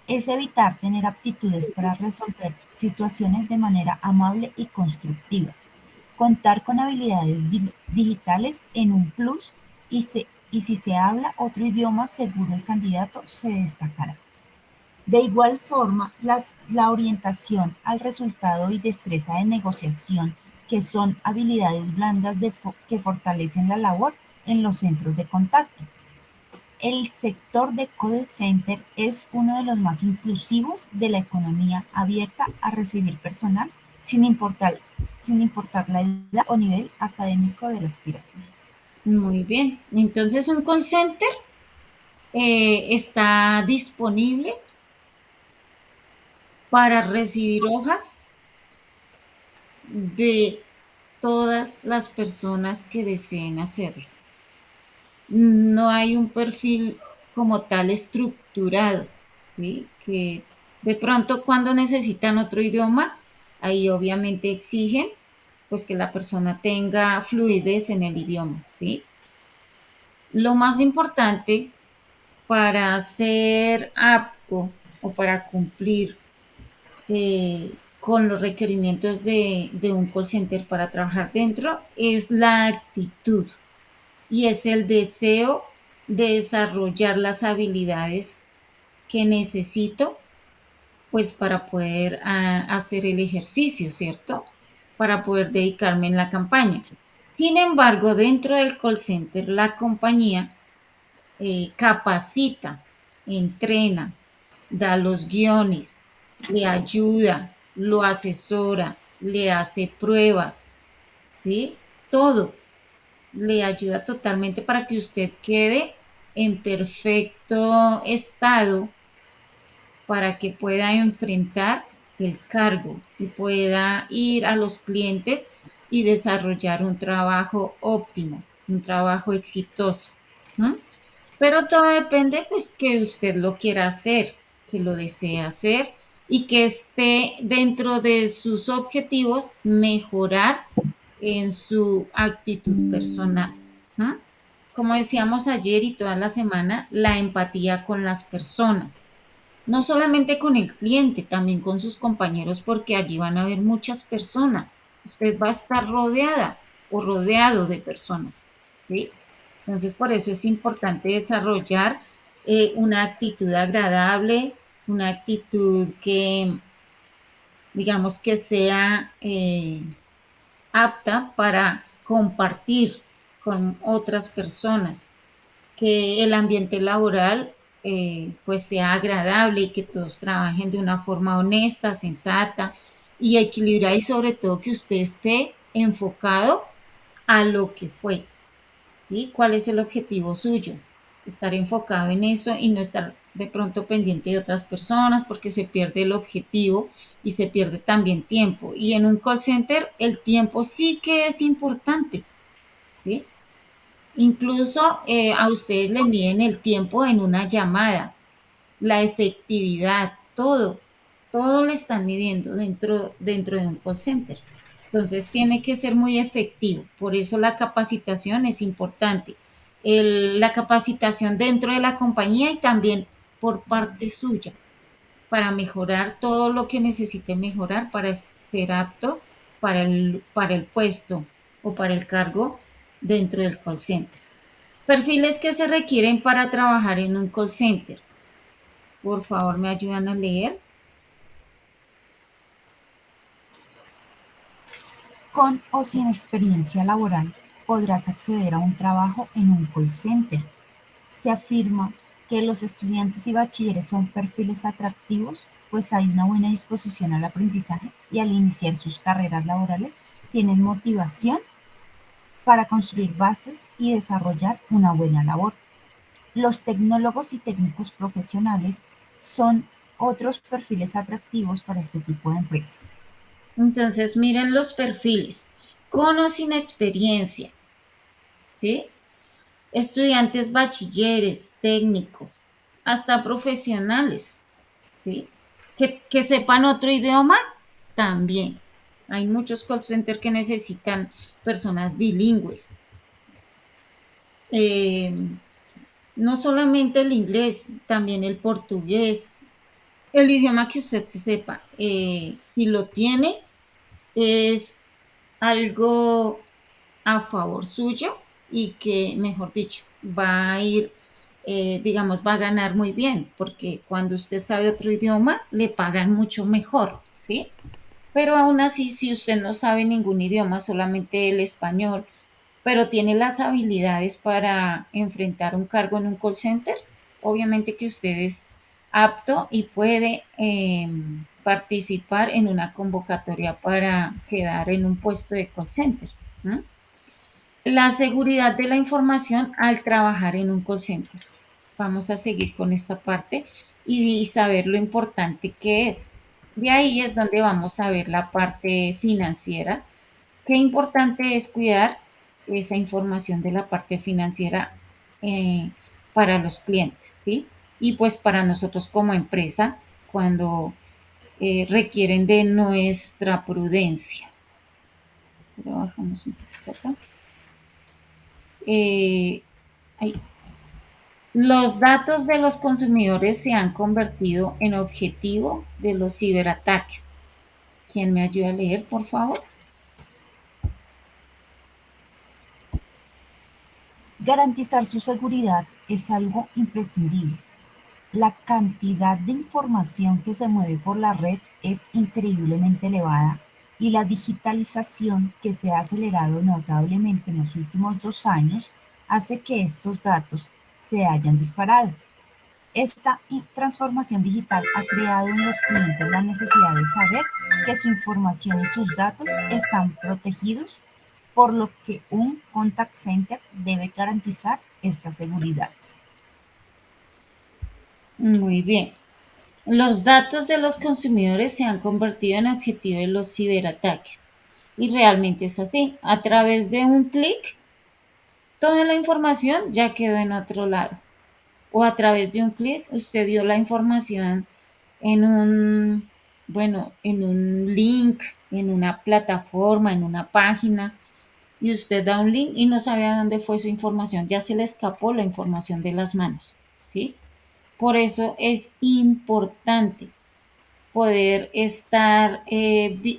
Es evitar tener aptitudes para resolver situaciones de manera amable y constructiva. Contar con habilidades digitales en un plus y si se habla otro idioma, seguro el candidato se destacará. De igual forma, la orientación al resultado y destreza de negociación, que son habilidades blandas que fortalecen la labor en los centros de contacto. El sector de call center es uno de los más inclusivos de la economía abierta a recibir personal sin importar, sin importar la edad o nivel académico del aspirante. Muy bien. Entonces un call center está disponible para recibir hojas de todas las personas que deseen hacerlo. No hay un perfil como tal estructurado, ¿sí? Que de pronto cuando necesitan otro idioma, ahí obviamente exigen pues que la persona tenga fluidez en el idioma, ¿sí? Lo más importante para ser apto o para cumplir con los requerimientos de un call center para trabajar dentro es la actitud y es el deseo de desarrollar las habilidades que necesito pues para poder hacer el ejercicio, ¿cierto? Para poder dedicarme en la campaña. Sin embargo, dentro del call center, la compañía capacita, entrena, da los guiones, le ayuda, lo asesora, le hace pruebas, ¿sí? Todo le ayuda totalmente para que usted quede en perfecto estado para que pueda enfrentar el cargo y pueda ir a los clientes y desarrollar un trabajo óptimo, un trabajo exitoso. ¿No? Pero todo depende pues que usted lo quiera hacer, que lo desee hacer y que esté dentro de sus objetivos mejorar en su actitud personal. ¿No? Como decíamos ayer y toda la semana, la empatía con las personas. No solamente con el cliente, también con sus compañeros, porque allí van a haber muchas personas. Usted va a estar rodeada o rodeado de personas, ¿sí? Entonces, por eso es importante desarrollar una actitud agradable, una actitud que, digamos, que sea apta para compartir con otras personas, que el ambiente laboral pues sea agradable y que todos trabajen de una forma honesta, sensata y equilibrada y sobre todo que usted esté enfocado a lo que fue, ¿sí? ¿Cuál es el objetivo suyo? Estar enfocado en eso y no estar de pronto pendiente de otras personas porque se pierde el objetivo y se pierde también tiempo. Y en un call center el tiempo sí que es importante, ¿sí? Incluso a ustedes le miden el tiempo en una llamada, la efectividad, todo le están midiendo dentro de un call center. Entonces tiene que ser muy efectivo, por eso la capacitación es importante. la capacitación dentro de la compañía y también por parte suya para mejorar todo lo que necesite mejorar para ser apto para el puesto o para el cargo dentro del call center. Perfiles que se requieren para trabajar en un call center. Por favor, me ayudan a leer. Con o sin experiencia laboral podrás acceder a un trabajo en un call center. Se afirma que los estudiantes y bachilleres son perfiles atractivos, pues hay una buena disposición al aprendizaje y al iniciar sus carreras laborales tienen motivación para construir bases y desarrollar una buena labor. Los tecnólogos y técnicos profesionales son otros perfiles atractivos para este tipo de empresas. Entonces, miren los perfiles. Con o sin experiencia, ¿sí? Estudiantes bachilleres, técnicos, hasta profesionales, ¿sí? Que sepan otro idioma, también. Hay muchos call centers que necesitan personas bilingües. Eh, no solamente el inglés, también el portugués, el idioma que usted se sepa. Si lo tiene, es algo a favor suyo y que, mejor dicho, va a ir, digamos, va a ganar muy bien, porque cuando usted sabe otro idioma, le pagan mucho mejor, ¿sí? Pero aún así, si usted no sabe ningún idioma, solamente el español, pero tiene las habilidades para enfrentar un cargo en un call center, obviamente que usted es apto y puede participar en una convocatoria para quedar en un puesto de call center. ¿No? La seguridad de la información al trabajar en un call center. Vamos a seguir con esta parte y saber lo importante que es. De ahí es donde vamos a ver la parte financiera. Qué importante es cuidar esa información de la parte financiera para los clientes, ¿sí? Y pues para nosotros como empresa, cuando requieren de nuestra prudencia. Pero bajamos un poquito acá. Ahí. Los datos de los consumidores se han convertido en objetivo de los ciberataques. ¿Quién me ayuda a leer, por favor? Garantizar su seguridad es algo imprescindible. La cantidad de información que se mueve por la red es increíblemente elevada y la digitalización que se ha acelerado notablemente en los últimos 2 años hace que estos datos se hayan disparado. Esta transformación digital ha creado en los clientes la necesidad de saber que su información y sus datos están protegidos, por lo que un contact center debe garantizar esta seguridad. Muy bien. Los datos de los consumidores se han convertido en objetivo de los ciberataques. Y realmente es así. A través de un clic, toda la información ya quedó en otro lado. O a través de un clic, usted dio la información en un, bueno, en un link, en una plataforma, en una página, y usted da un link y no sabe a dónde fue su información. Ya se le escapó la información de las manos, ¿sí? Por eso es importante poder estar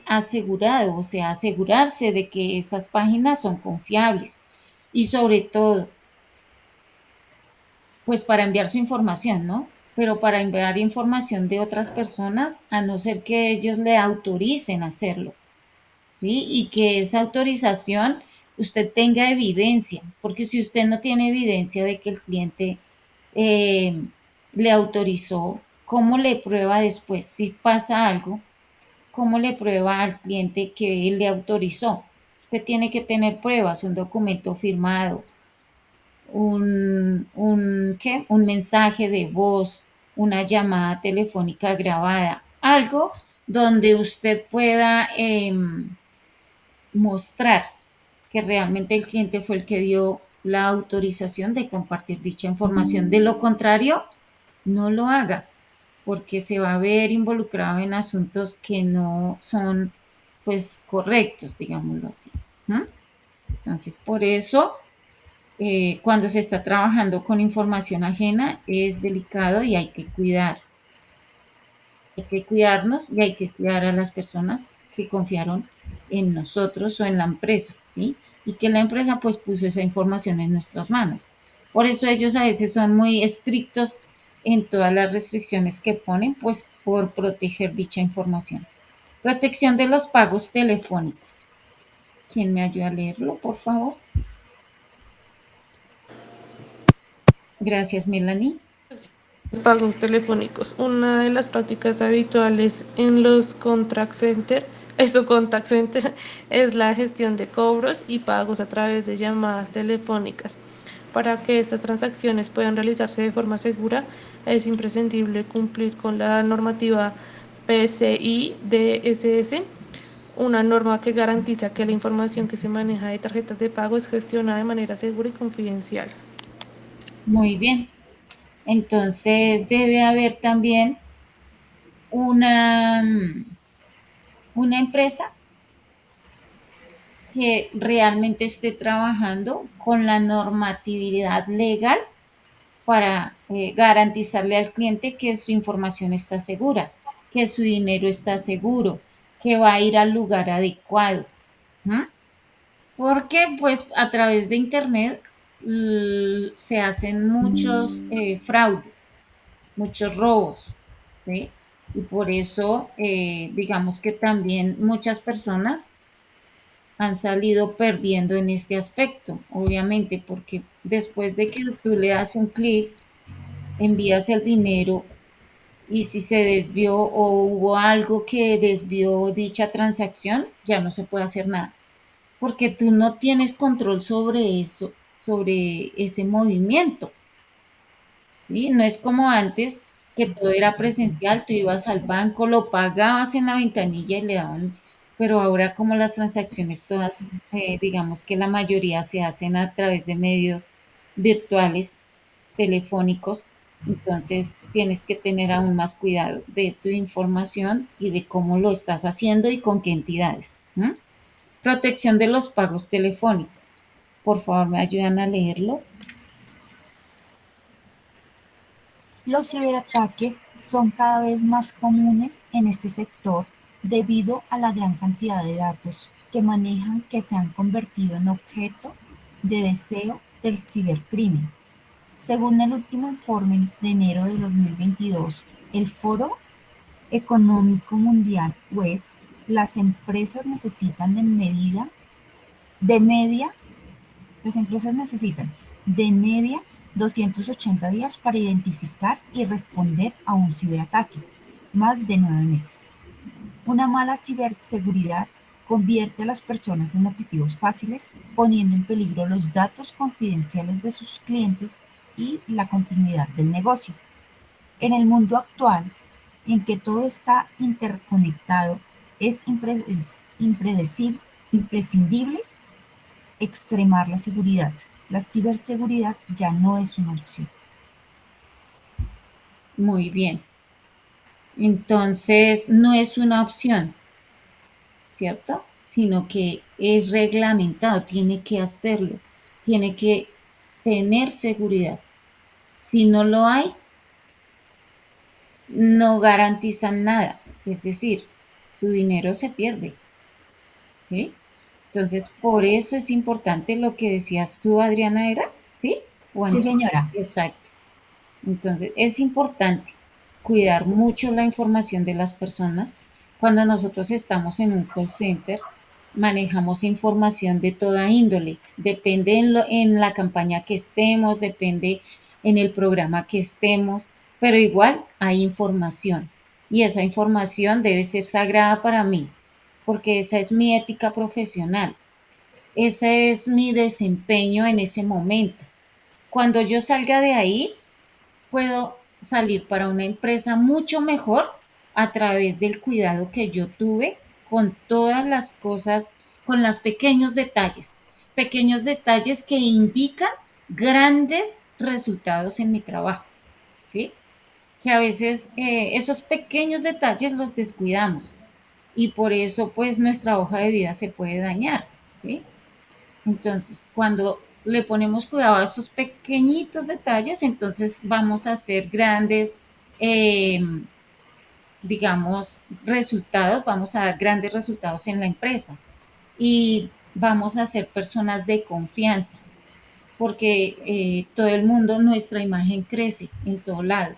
asegurado, o sea, asegurarse de que esas páginas son confiables y sobre todo, pues para enviar su información, ¿no? Pero para enviar información de otras personas, a no ser que ellos le autoricen a hacerlo, ¿sí? Y que esa autorización usted tenga evidencia, porque si usted no tiene evidencia de que el cliente eh, le autorizó, ¿cómo le prueba después? Si pasa algo, ¿cómo le prueba al cliente que él le autorizó? Usted tiene que tener pruebas, un documento firmado, ¿qué? Un mensaje de voz, una llamada telefónica grabada, algo donde usted pueda mostrar que realmente el cliente fue el que dio la autorización de compartir dicha información. De lo contrario, no lo haga, porque se va a ver involucrado en asuntos que no son, pues, correctos, digámoslo así. ¿no? Entonces, por eso cuando se está trabajando con información ajena es delicado y hay que cuidar. Hay que cuidarnos y hay que cuidar a las personas que confiaron en nosotros o en la empresa, ¿sí? Y que la empresa pues puso esa información en nuestras manos. Por eso ellos a veces son muy estrictos en todas las restricciones que ponen, pues por proteger dicha información. Protección de los pagos telefónicos. ¿Quién me ayuda a leerlo, por favor? Gracias, Melanie. Los pagos telefónicos. Una de las prácticas habituales en los contact center es la gestión de cobros y pagos a través de llamadas telefónicas. Para que estas transacciones puedan realizarse de forma segura, es imprescindible cumplir con la normativa PCI DSS, una norma que garantiza que la información que se maneja de tarjetas de pago es gestionada de manera segura y confidencial. Muy bien. Entonces debe haber también una, una empresa que realmente esté trabajando con la normatividad legal para garantizarle al cliente que su información está segura, que su dinero está seguro, que va a ir al lugar adecuado. ¿Mm? Porque pues a través de Internet se hacen muchos fraudes, muchos robos, ¿sí? Y por eso, digamos que también muchas personas han salido perdiendo en este aspecto, obviamente, porque después de que tú le das un clic, envías el dinero y si se desvió o hubo algo que desvió dicha transacción, ya no se puede hacer nada, porque tú no tienes control sobre eso, sobre ese movimiento. ¿Sí? No es como antes que todo era presencial, tú ibas al banco, lo pagabas en la ventanilla y le daban, pero ahora como las transacciones todas, digamos que la mayoría se hacen a través de medios virtuales, telefónicos, entonces tienes que tener aún más cuidado de tu información y de cómo lo estás haciendo y con qué entidades. ¿Mm? Protección de los pagos telefónicos. Por favor, me ayudan a leerlo. Los ciberataques son cada vez más comunes en este sector debido a la gran cantidad de datos que manejan que se han convertido en objeto de deseo del cibercrimen. Según el último informe de enero de 2022, el Foro Económico Mundial (WEF), las empresas necesitan de media las empresas necesitan de media 280 días para identificar y responder a un ciberataque, más de 9 meses. Una mala ciberseguridad convierte a las personas en objetivos fáciles, poniendo en peligro los datos confidenciales de sus clientes y la continuidad del negocio. En el mundo actual, en que todo está interconectado, es imprescindible extremar la seguridad. La ciberseguridad ya no es una opción. Muy bien. Entonces, no es una opción, ¿cierto? Sino que es reglamentado, tiene que hacerlo, tiene que tener seguridad. Si no lo hay, no garantizan nada, es decir, su dinero se pierde, ¿sí? Entonces, por eso es importante lo que decías tú, Adriana, ¿era? ¿Sí? Sí, Bueno, señora. exacto. Entonces, es importante cuidar mucho la información de las personas. Cuando nosotros estamos en un call center, manejamos información de toda índole. Depende en la campaña que estemos, depende en el programa que estemos, pero igual hay información. Y esa información debe ser sagrada para mí, porque esa es mi ética profesional. Ese es mi desempeño en ese momento. Cuando yo salga de ahí, puedo salir para una empresa mucho mejor a través del cuidado que yo tuve con todas las cosas, con los pequeños detalles que indican grandes resultados en mi trabajo, ¿sí? Que a veces esos pequeños detalles los descuidamos y por eso pues nuestra hoja de vida se puede dañar, ¿sí? Entonces, cuando le ponemos cuidado a estos pequeñitos detalles, entonces vamos a hacer grandes, eh, digamos, resultados, vamos a dar grandes resultados en la empresa y vamos a ser personas de confianza, porque todo el mundo, nuestra imagen crece en todo lado,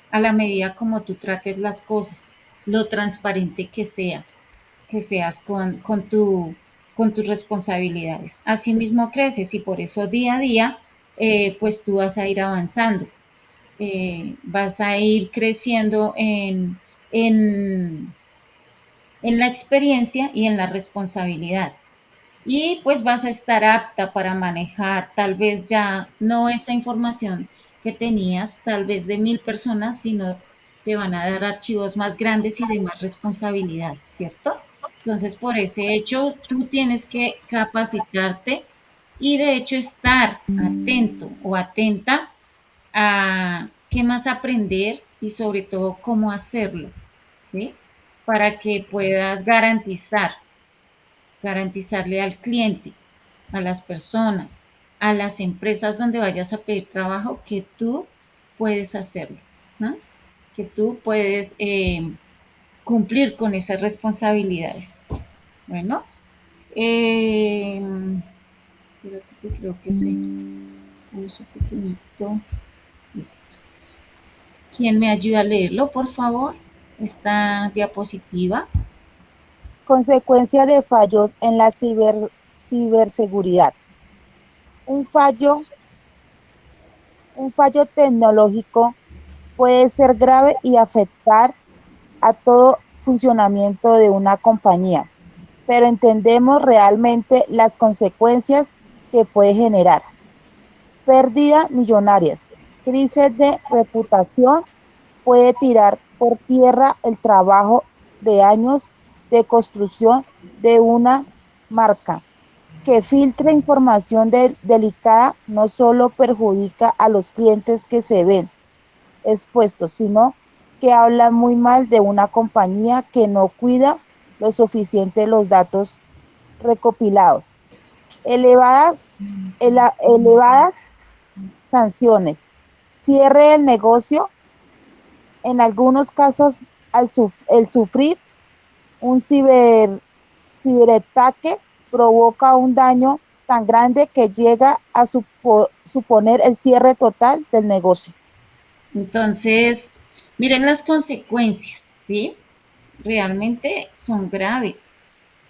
a la medida como tú trates las cosas, lo transparente que seas con tus responsabilidades. Asimismo creces y por eso día a día, pues tú vas a ir avanzando, vas a ir creciendo en la experiencia y en la responsabilidad. Y pues vas a estar apta para manejar tal vez ya no esa información que tenías, tal vez de 1000 personas, sino te van a dar archivos más grandes y de más responsabilidad, ¿cierto? Entonces, por ese hecho, tú tienes que capacitarte y de hecho estar atento o atenta a qué más aprender y sobre todo cómo hacerlo, ¿sí? Para que puedas garantizarle al cliente, a las personas, a las empresas donde vayas a pedir trabajo que tú puedes hacerlo, ¿no? Que tú puedes cumplir con esas responsabilidades. Bueno, eh, espérate que creo que se puso pequeñito. Listo. ¿Quién me ayuda a leerlo, por favor? Esta diapositiva. Consecuencia de fallos en la ciberseguridad. Un fallo, un fallo tecnológico puede ser grave y afectar a todo funcionamiento de una compañía, pero entendemos realmente las consecuencias que puede generar. Pérdida millonarias, crisis de reputación, puede tirar por tierra el trabajo de años de construcción de una marca. Que filtre información delicada no solo perjudica a los clientes que se ven expuestos, sino que habla muy mal de una compañía que no cuida lo suficiente los datos recopilados. Elevadas, elevadas sanciones. Cierre el negocio. En algunos casos, el sufrir un ciberataque provoca un daño tan grande que llega a suponer el cierre total del negocio. Entonces, miren las consecuencias, ¿sí? Realmente son graves.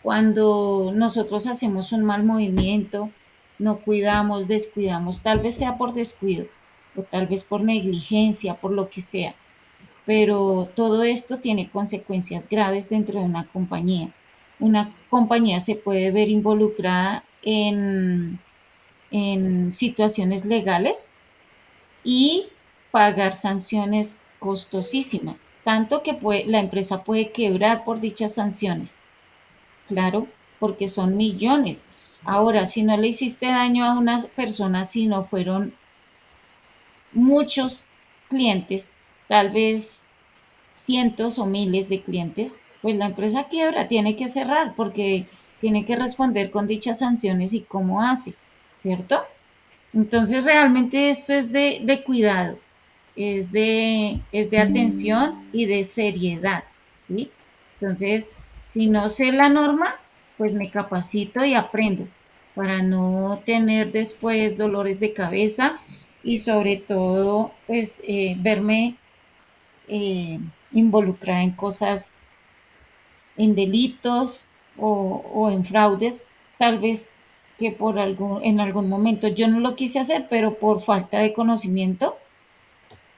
Cuando nosotros hacemos un mal movimiento, no cuidamos, descuidamos, tal vez sea por descuido o tal vez por negligencia, por lo que sea, pero todo esto tiene consecuencias graves dentro de una compañía. Una compañía se puede ver involucrada en situaciones legales y pagar sanciones costosísimas, tanto que la empresa puede quebrar por dichas sanciones. Claro, porque son millones. Ahora, si no le hiciste daño a unas personas, si no fueron muchos clientes, tal vez cientos o miles de clientes, pues la empresa quiebra, tiene que cerrar porque tiene que responder con dichas sanciones y cómo hace, ¿cierto? Entonces realmente esto es de cuidado, es de atención y de seriedad, ¿sí? Entonces, si no sé la norma, pues me capacito y aprendo para no tener después dolores de cabeza y sobre todo, pues verme eh, involucrada en cosas, en delitos o en fraudes, tal vez que en algún momento yo no lo quise hacer, pero por falta de conocimiento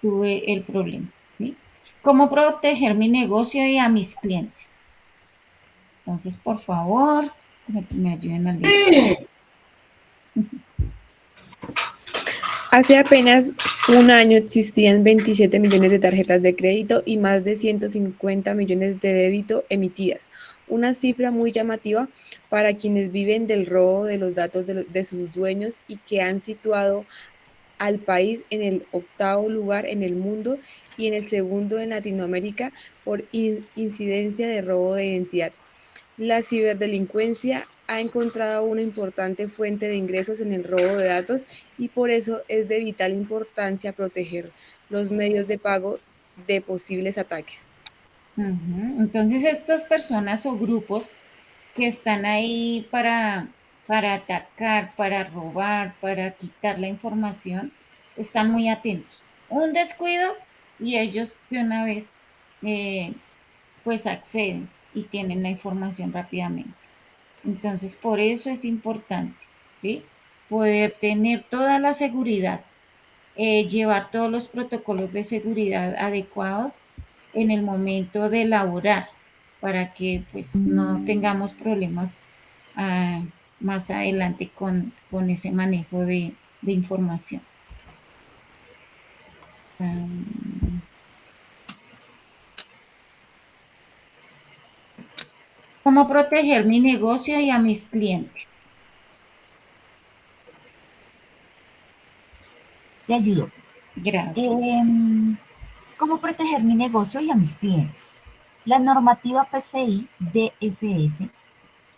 tuve el problema, ¿sí? ¿Cómo proteger mi negocio y a mis clientes? Entonces, por favor, que me ayuden a leer. Hace apenas un año existían 27 millones de tarjetas de crédito y más de 150 millones de débito emitidas, una cifra muy llamativa para quienes viven del robo de los datos de sus dueños y que han situado al país en el octavo lugar en el mundo y en el segundo en Latinoamérica por incidencia de robo de identidad. La ciberdelincuencia ha encontrado una importante fuente de ingresos en el robo de datos y por eso es de vital importancia proteger los medios de pago de posibles ataques. Entonces, estas personas o grupos que están ahí para atacar, para robar, para quitar la información, están muy atentos. Un descuido y ellos de una vez pues acceden y tienen la información rápidamente. Entonces, por eso es importante, ¿sí? Poder tener toda la seguridad, llevar todos los protocolos de seguridad adecuados en el momento de elaborar para que pues no tengamos problemas ah, más adelante con ese manejo de información. ¿Cómo proteger mi negocio y a mis clientes? Te ayudo. Gracias. ¿Cómo proteger mi negocio y a mis clientes? La normativa PCI DSS,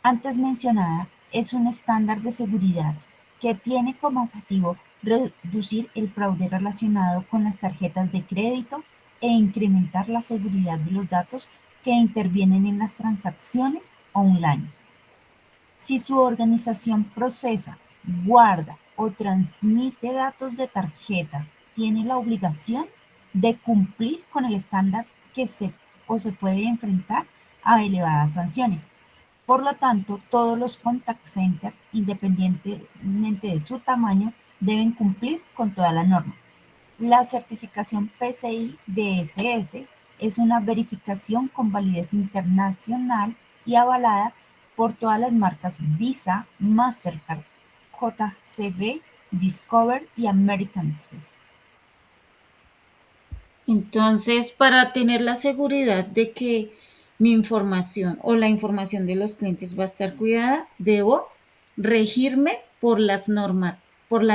antes mencionada, es un estándar de seguridad que tiene como objetivo reducir el fraude relacionado con las tarjetas de crédito e incrementar la seguridad de los datos que intervienen en las transacciones online. Si su organización procesa, guarda o transmite datos de tarjetas, tiene la obligación de cumplir con el estándar se puede enfrentar a elevadas sanciones. Por lo tanto, todos los contact centers, independientemente de su tamaño, deben cumplir con toda la norma. La certificación PCI DSS es una verificación con validez internacional y avalada por todas las marcas Visa, Mastercard, JCB, Discover y American Express. Entonces, para tener la seguridad de que mi información o la información de los clientes va a estar cuidada, debo regirme por la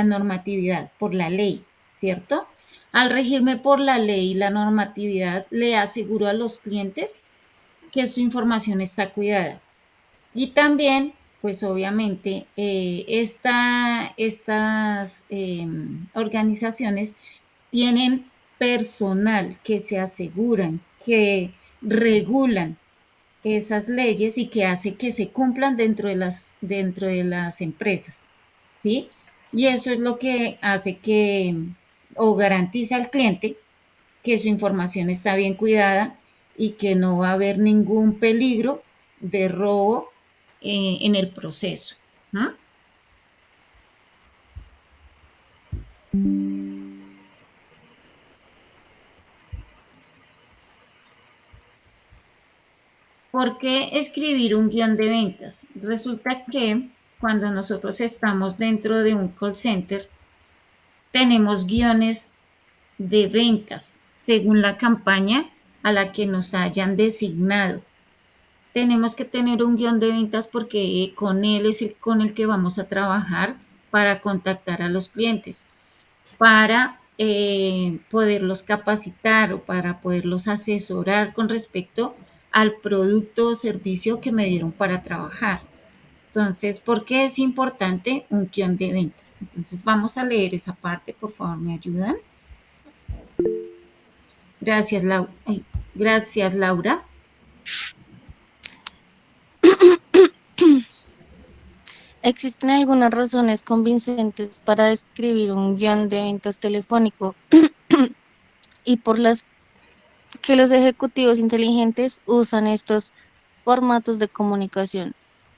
normatividad, por la ley, ¿cierto? Al regirme por la ley y la normatividad, le aseguro a los clientes que su información está cuidada. Y también, pues obviamente, estas organizaciones tienen personal que se aseguran, que regulan esas leyes y que hace que se cumplan dentro de las empresas, ¿sí? Y eso es lo que hace que o garantiza al cliente que su información está bien cuidada y que no va a haber ningún peligro de robo en el proceso, ¿no? ¿Por qué escribir un guión de ventas? Resulta que cuando nosotros estamos dentro de un call center, tenemos guiones de ventas según la campaña a la que nos hayan designado. Tenemos que tener un guión de ventas porque con él es con el que vamos a trabajar para contactar a los clientes, para poderlos capacitar o para poderlos asesorar con respecto al producto o servicio que me dieron para trabajar. Entonces, ¿por qué es importante un guión de ventas? Entonces, vamos a leer esa parte, por favor, ¿me ayudan? Gracias, gracias, Laura. Existen algunas razones convincentes para escribir un guión de ventas telefónico y por las que los ejecutivos inteligentes usan estos formatos de comunicación.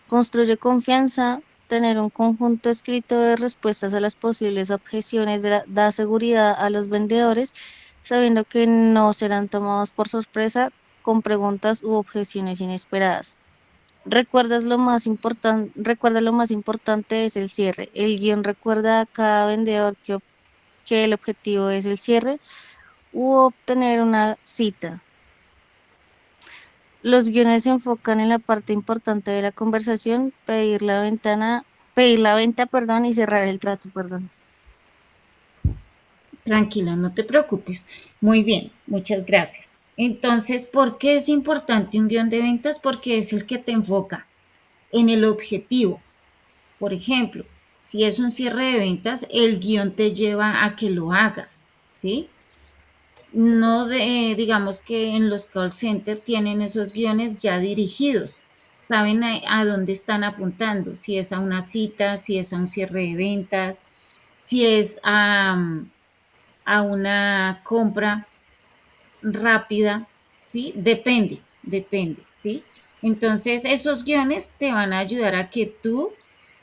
Construye confianza, tener un conjunto escrito de respuestas a las posibles objeciones da seguridad a los vendedores, sabiendo que no serán tomados por sorpresa con preguntas u objeciones inesperadas. Recuerda lo más importante es el cierre. El guión recuerda a cada vendedor que el objetivo es el cierre u obtener una cita. Los guiones se enfocan en la parte importante de la conversación, pedir la venta, perdón, y cerrar el trato, perdón. Tranquila, no te preocupes. Muy bien, muchas gracias. Entonces, ¿por qué es importante un guión de ventas? Porque es el que te enfoca. en el objetivo. Por ejemplo, si es un cierre de ventas, el guión te lleva a que lo hagas, ¿sí? No digamos que en los call centers tienen esos guiones ya dirigidos, saben a dónde están apuntando, si es a una cita, si es a un cierre de ventas, si es a una compra rápida, ¿sí? Depende, ¿sí? Entonces, esos guiones te van a ayudar a que tú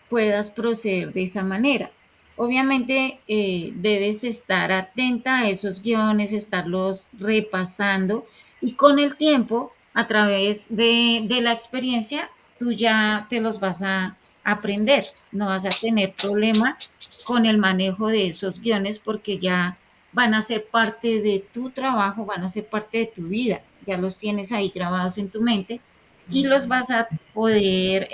puedas proceder de esa manera. Obviamente, debes estar atenta a esos guiones, estarlos repasando y con el tiempo, a través de la experiencia, tú ya te los vas a aprender, no vas a tener problema con el manejo de esos guiones porque ya van a ser parte de tu trabajo, van a ser parte de tu vida, ya los tienes ahí grabados en tu mente y los vas a poder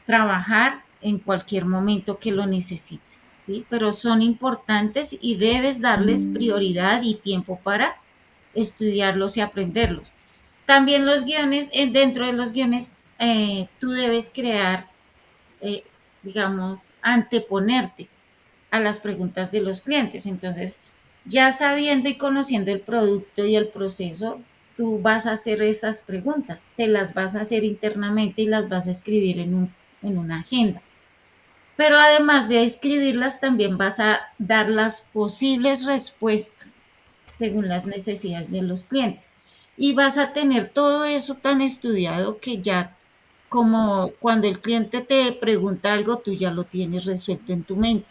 trabajar en cualquier momento que lo necesites, ¿sí? Pero son importantes y debes darles prioridad y tiempo para estudiarlos y aprenderlos. También los guiones, dentro de los guiones, tú debes crear, digamos, anteponerte a las preguntas de los clientes. Entonces, ya sabiendo y conociendo el producto y el proceso, tú vas a hacer estas preguntas, te las vas a hacer internamente y las vas a escribir en una agenda. Pero además de escribirlas, también vas a dar las posibles respuestas según las necesidades de los clientes. Y vas a tener todo eso tan estudiado que ya como cuando el cliente te pregunta algo, tú ya lo tienes resuelto en tu mente.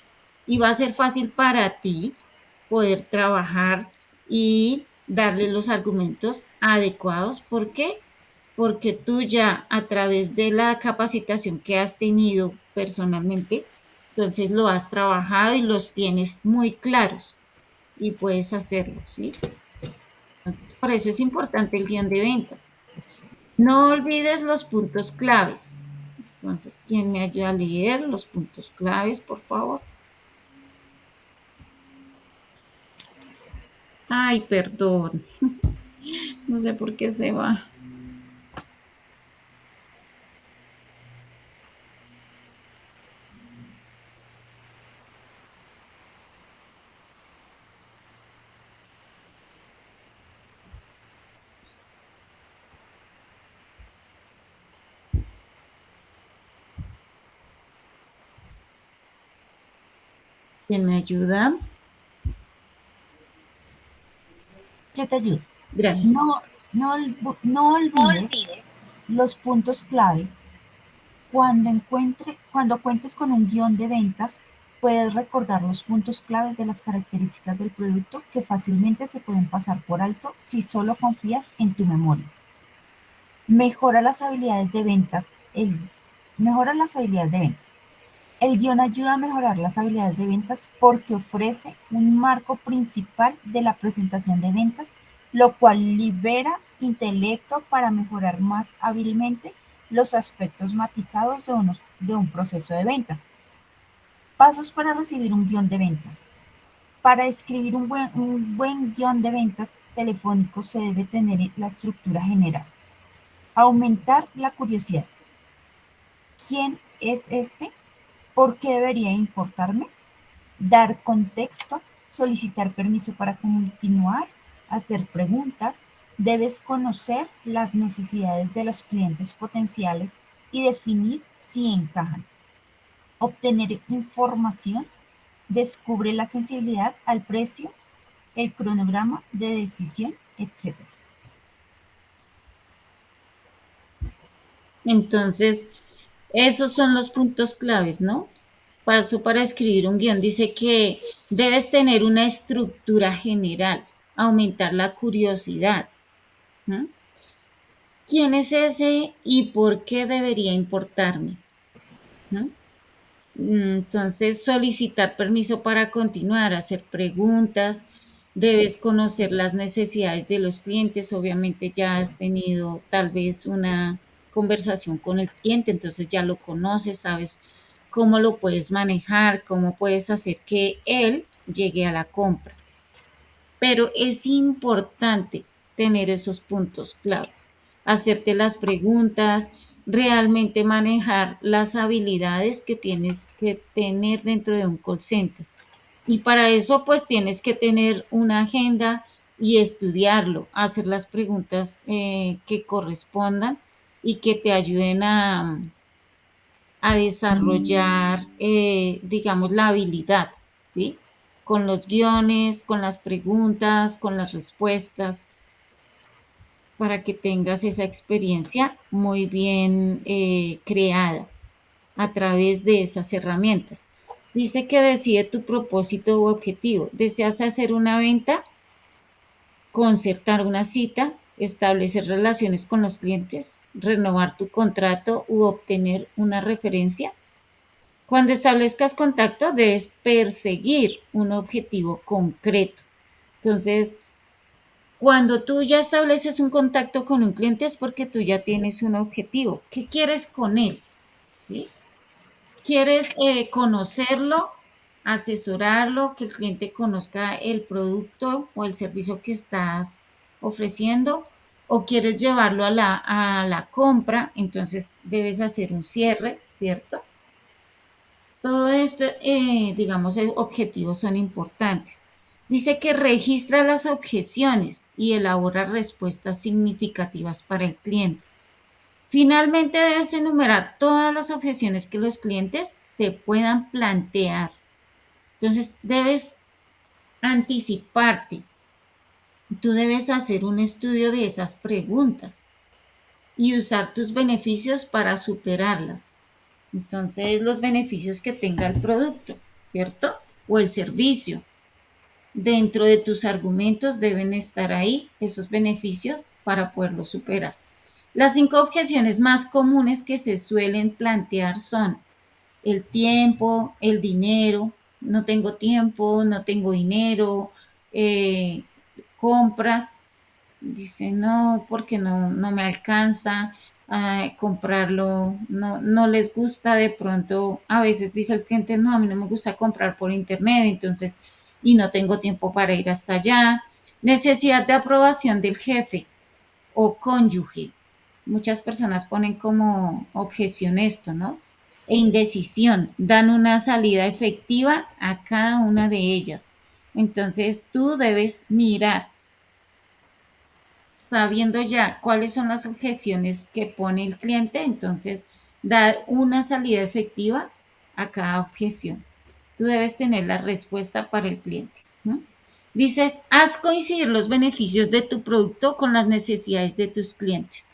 Y va a ser fácil para ti poder trabajar y darle los argumentos adecuados. ¿Por qué? Porque tú ya a través de la capacitación que has tenido personalmente, entonces lo has trabajado y los tienes muy claros y puedes hacerlo, ¿sí? Por eso es importante el guión de ventas. No olvides los puntos claves. Entonces, ¿quién me ayuda a leer los puntos claves, por favor? Ay, perdón. No sé por qué se va. ¿Quién me ayuda? Yo te ayudo. Gracias. No olvides los puntos clave. Cuando cuentes con un guión de ventas, puedes recordar los puntos claves de las características del producto que fácilmente se pueden pasar por alto si solo confías en tu memoria. Mejora las habilidades de ventas. Mejora las habilidades de ventas. El guión ayuda a mejorar las habilidades de ventas porque ofrece un marco principal de la presentación de ventas, lo cual libera intelecto para mejorar más hábilmente los aspectos matizados de un proceso de ventas. Pasos para recibir un guión de ventas. Para escribir un buen guión de ventas telefónico se debe tener la estructura general. Aumentar la curiosidad. ¿Quién es este? ¿Por qué debería importarme? Dar contexto, solicitar permiso para continuar, hacer preguntas. Debes conocer las necesidades de los clientes potenciales y definir si encajan. Obtener información, descubre la sensibilidad al precio, el cronograma de decisión, etc. Entonces, esos son los puntos claves, ¿no? Paso para escribir un guión. Dice que debes tener una estructura general, aumentar la curiosidad. ¿No? ¿Quién es ese y por qué debería importarme? ¿No? Entonces, solicitar permiso para continuar, hacer preguntas, debes conocer las necesidades de los clientes, obviamente ya has tenido tal vez una conversación con el cliente, entonces ya lo conoces, sabes cómo lo puedes manejar, cómo puedes hacer que él llegue a la compra. Pero es importante tener esos puntos claves, hacerte las preguntas, realmente manejar las habilidades que tienes que tener dentro de un call center. Y para eso pues tienes que tener una agenda y estudiarlo, hacer las preguntas que correspondan y que te ayuden a desarrollar, digamos, la habilidad, ¿sí? Con los guiones, con las preguntas, con las respuestas, para que tengas esa experiencia muy bien creada a través de esas herramientas. Dice que decide tu propósito u objetivo. ¿Deseas hacer una venta? ¿Concertar una cita? ¿Establecer relaciones con los clientes? ¿Renovar tu contrato u obtener una referencia? Cuando establezcas contacto, debes perseguir un objetivo concreto. Entonces, cuando tú ya estableces un contacto con un cliente es porque tú ya tienes un objetivo. ¿Qué quieres con él? ¿Sí? ¿Quieres conocerlo, asesorarlo, que el cliente conozca el producto o el servicio que estás ofreciendo? ¿O quieres llevarlo a la compra? Entonces debes hacer un cierre, ¿cierto? Todo esto, digamos, objetivos son importantes. Dice que registra las objeciones y elabora respuestas significativas para el cliente. Finalmente, debes enumerar todas las objeciones que los clientes te puedan plantear. Entonces, debes anticiparte. Tú debes hacer un estudio de esas preguntas y usar tus beneficios para superarlas. Entonces, los beneficios que tenga el producto, ¿cierto? O el servicio. Dentro de tus argumentos deben estar ahí esos beneficios para poderlos superar. Las 5 objeciones más comunes que se suelen plantear son el tiempo, el dinero, no tengo tiempo, no tengo dinero, eh, compras, dice no, porque no me alcanza a comprarlo, no les gusta de pronto, a veces dice el cliente, no, a mí no me gusta comprar por internet, entonces, y no tengo tiempo para ir hasta allá. Necesidad de aprobación del jefe o cónyuge. Muchas personas ponen como objeción esto, ¿no? E indecisión, dan una salida efectiva a cada una de ellas. Entonces tú debes mirar, sabiendo ya cuáles son las objeciones que pone el cliente, entonces dar una salida efectiva a cada objeción. Tú debes tener la respuesta para el cliente, ¿no? Dices, haz coincidir los beneficios de tu producto con las necesidades de tus clientes.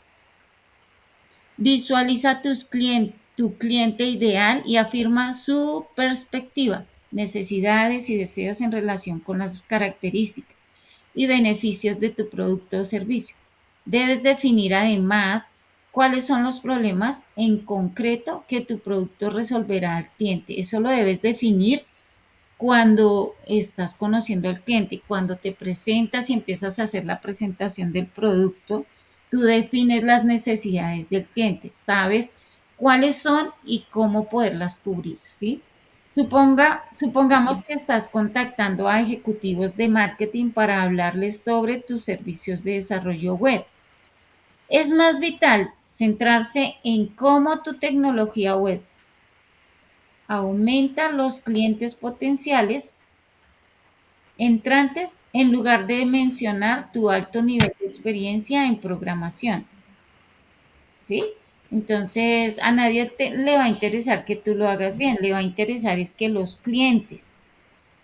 Visualiza tu cliente ideal y afirma su perspectiva, necesidades y deseos en relación con las características y beneficios de tu producto o servicio. Debes definir además cuáles son los problemas en concreto que tu producto resolverá al cliente. Eso lo debes definir cuando estás conociendo al cliente, cuando te presentas y empiezas a hacer la presentación del producto, tú defines las necesidades del cliente, sabes cuáles son y cómo poderlas cubrir, ¿sí? Supongamos que estás contactando a ejecutivos de marketing para hablarles sobre tus servicios de desarrollo web. Es más vital centrarse en cómo tu tecnología web aumenta los clientes potenciales entrantes en lugar de mencionar tu alto nivel de experiencia en programación, ¿sí? Entonces, a nadie le va a interesar que tú lo hagas bien, le va a interesar es que los clientes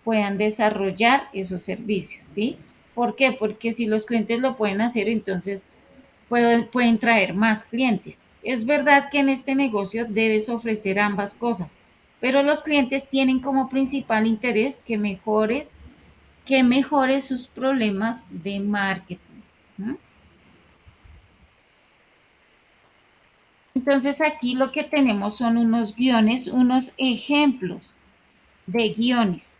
puedan desarrollar esos servicios, ¿sí? ¿Por qué? Porque si los clientes lo pueden hacer, entonces pueden traer más clientes. Es verdad que en este negocio debes ofrecer ambas cosas, pero los clientes tienen como principal interés que mejore sus problemas de marketing, ¿no? Entonces aquí lo que tenemos son unos guiones, unos ejemplos de guiones.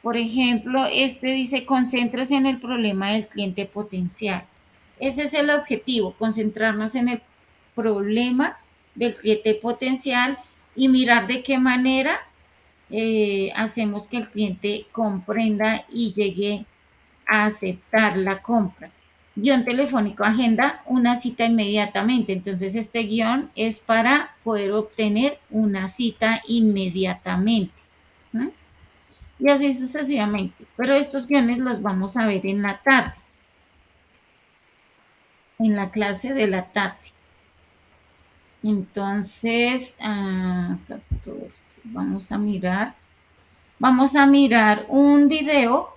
Por ejemplo, este dice, concéntrese en el problema del cliente potencial. Ese es el objetivo, concentrarnos en el problema del cliente potencial y mirar de qué manera hacemos que el cliente comprenda y llegue a aceptar la compra. Guión telefónico, agenda una cita inmediatamente. Entonces, este guión es para poder obtener una cita inmediatamente, ¿no? Y así sucesivamente. Pero estos guiones los vamos a ver en la tarde, en la clase de la tarde. Entonces, 14, vamos a mirar un video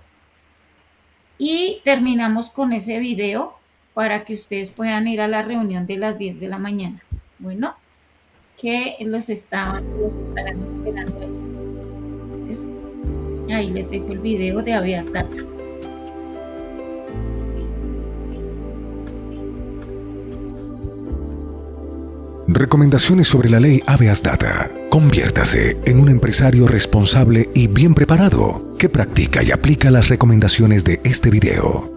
y terminamos con ese video para que ustedes puedan ir a la reunión de las 10 de la mañana. Bueno, que los estarán esperando allí. Entonces, ahí les dejo el video de Habeas Data. Recomendaciones sobre la ley Habeas Data. Conviértase en un empresario responsable y bien preparado que practica y aplica las recomendaciones de este video.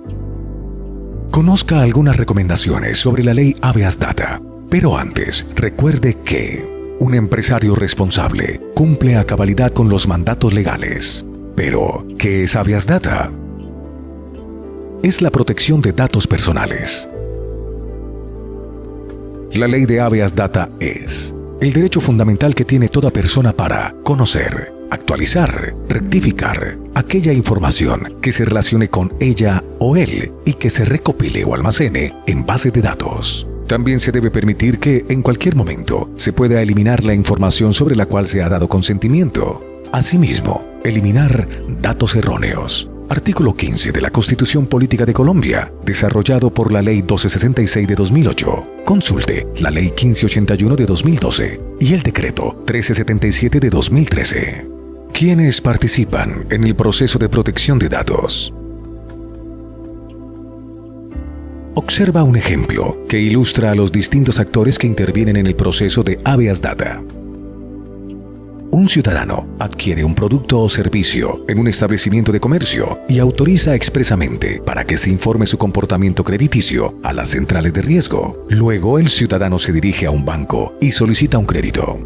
Conozca algunas recomendaciones sobre la ley Habeas Data, pero antes recuerde que un empresario responsable cumple a cabalidad con los mandatos legales. Pero, ¿qué es Habeas Data? Es la protección de datos personales. La ley de Habeas Data es el derecho fundamental que tiene toda persona para conocer, actualizar, rectificar aquella información que se relacione con ella o él y que se recopile o almacene en base de datos. También se debe permitir que en cualquier momento se pueda eliminar la información sobre la cual se ha dado consentimiento. Asimismo, eliminar datos erróneos. Artículo 15 de la Constitución Política de Colombia, desarrollado por la Ley 1266 de 2008. Consulte la Ley 1581 de 2012 y el Decreto 1377 de 2013. ¿Quiénes participan en el proceso de protección de datos? Observa un ejemplo que ilustra a los distintos actores que intervienen en el proceso de Habeas Data. Un ciudadano adquiere un producto o servicio en un establecimiento de comercio y autoriza expresamente para que se informe su comportamiento crediticio a las centrales de riesgo. Luego, el ciudadano se dirige a un banco y solicita un crédito.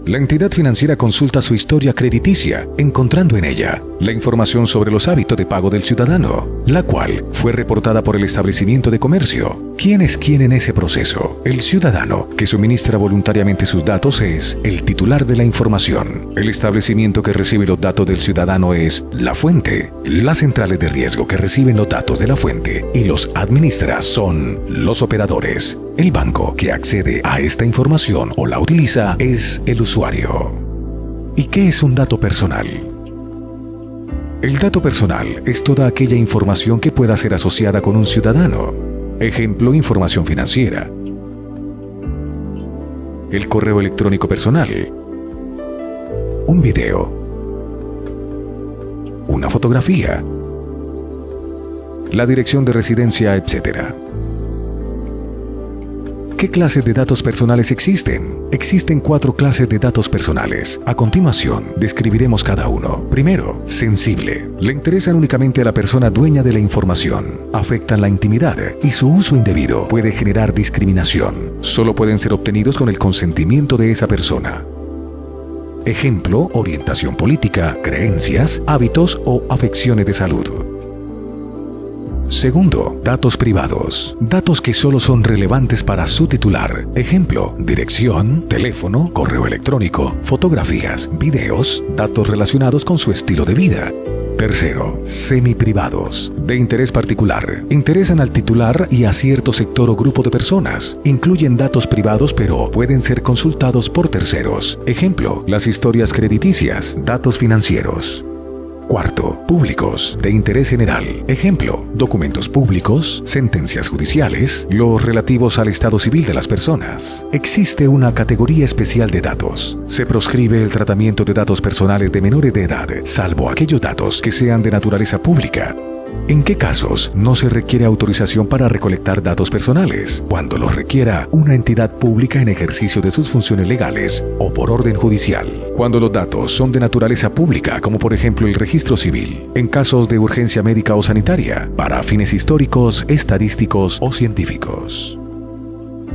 La entidad financiera consulta su historia crediticia, encontrando en ella la información sobre los hábitos de pago del ciudadano, la cual fue reportada por el establecimiento de comercio. ¿Quién es quién en ese proceso? El ciudadano, que suministra voluntariamente sus datos, es el titular de la información. El establecimiento que recibe los datos del ciudadano es la fuente. Las centrales de riesgo que reciben los datos de la fuente y los administra son los operadores. El banco que accede a esta información o la utiliza es el usuario. ¿Y qué es un dato personal? El dato personal es toda aquella información que pueda ser asociada con un ciudadano. Ejemplo, información financiera. El correo electrónico personal. Un video. Una fotografía. La dirección de residencia, etc. ¿Qué clases de datos personales existen? Existen 4 clases de datos personales. A continuación, describiremos cada uno. Primero, sensible. Le interesan únicamente a la persona dueña de la información. Afectan la intimidad y su uso indebido puede generar discriminación. Solo pueden ser obtenidos con el consentimiento de esa persona. Ejemplo, orientación política, creencias, hábitos o afecciones de salud. Segundo, datos privados. Datos que solo son relevantes para su titular. Ejemplo, dirección, teléfono, correo electrónico, fotografías, videos, datos relacionados con su estilo de vida. Tercero, semiprivados. De interés particular. Interesan al titular y a cierto sector o grupo de personas. Incluyen datos privados pero pueden ser consultados por terceros. Ejemplo, las historias crediticias, datos financieros. Cuarto, públicos, de interés general. Ejemplo, documentos públicos, sentencias judiciales, los relativos al estado civil de las personas. Existe una categoría especial de datos. Se proscribe el tratamiento de datos personales de menores de edad, salvo aquellos datos que sean de naturaleza pública. ¿En qué casos no se requiere autorización para recolectar datos personales? Cuando los requiera una entidad pública en ejercicio de sus funciones legales o por orden judicial. Cuando los datos son de naturaleza pública, como por ejemplo el registro civil, en casos de urgencia médica o sanitaria, para fines históricos, estadísticos o científicos.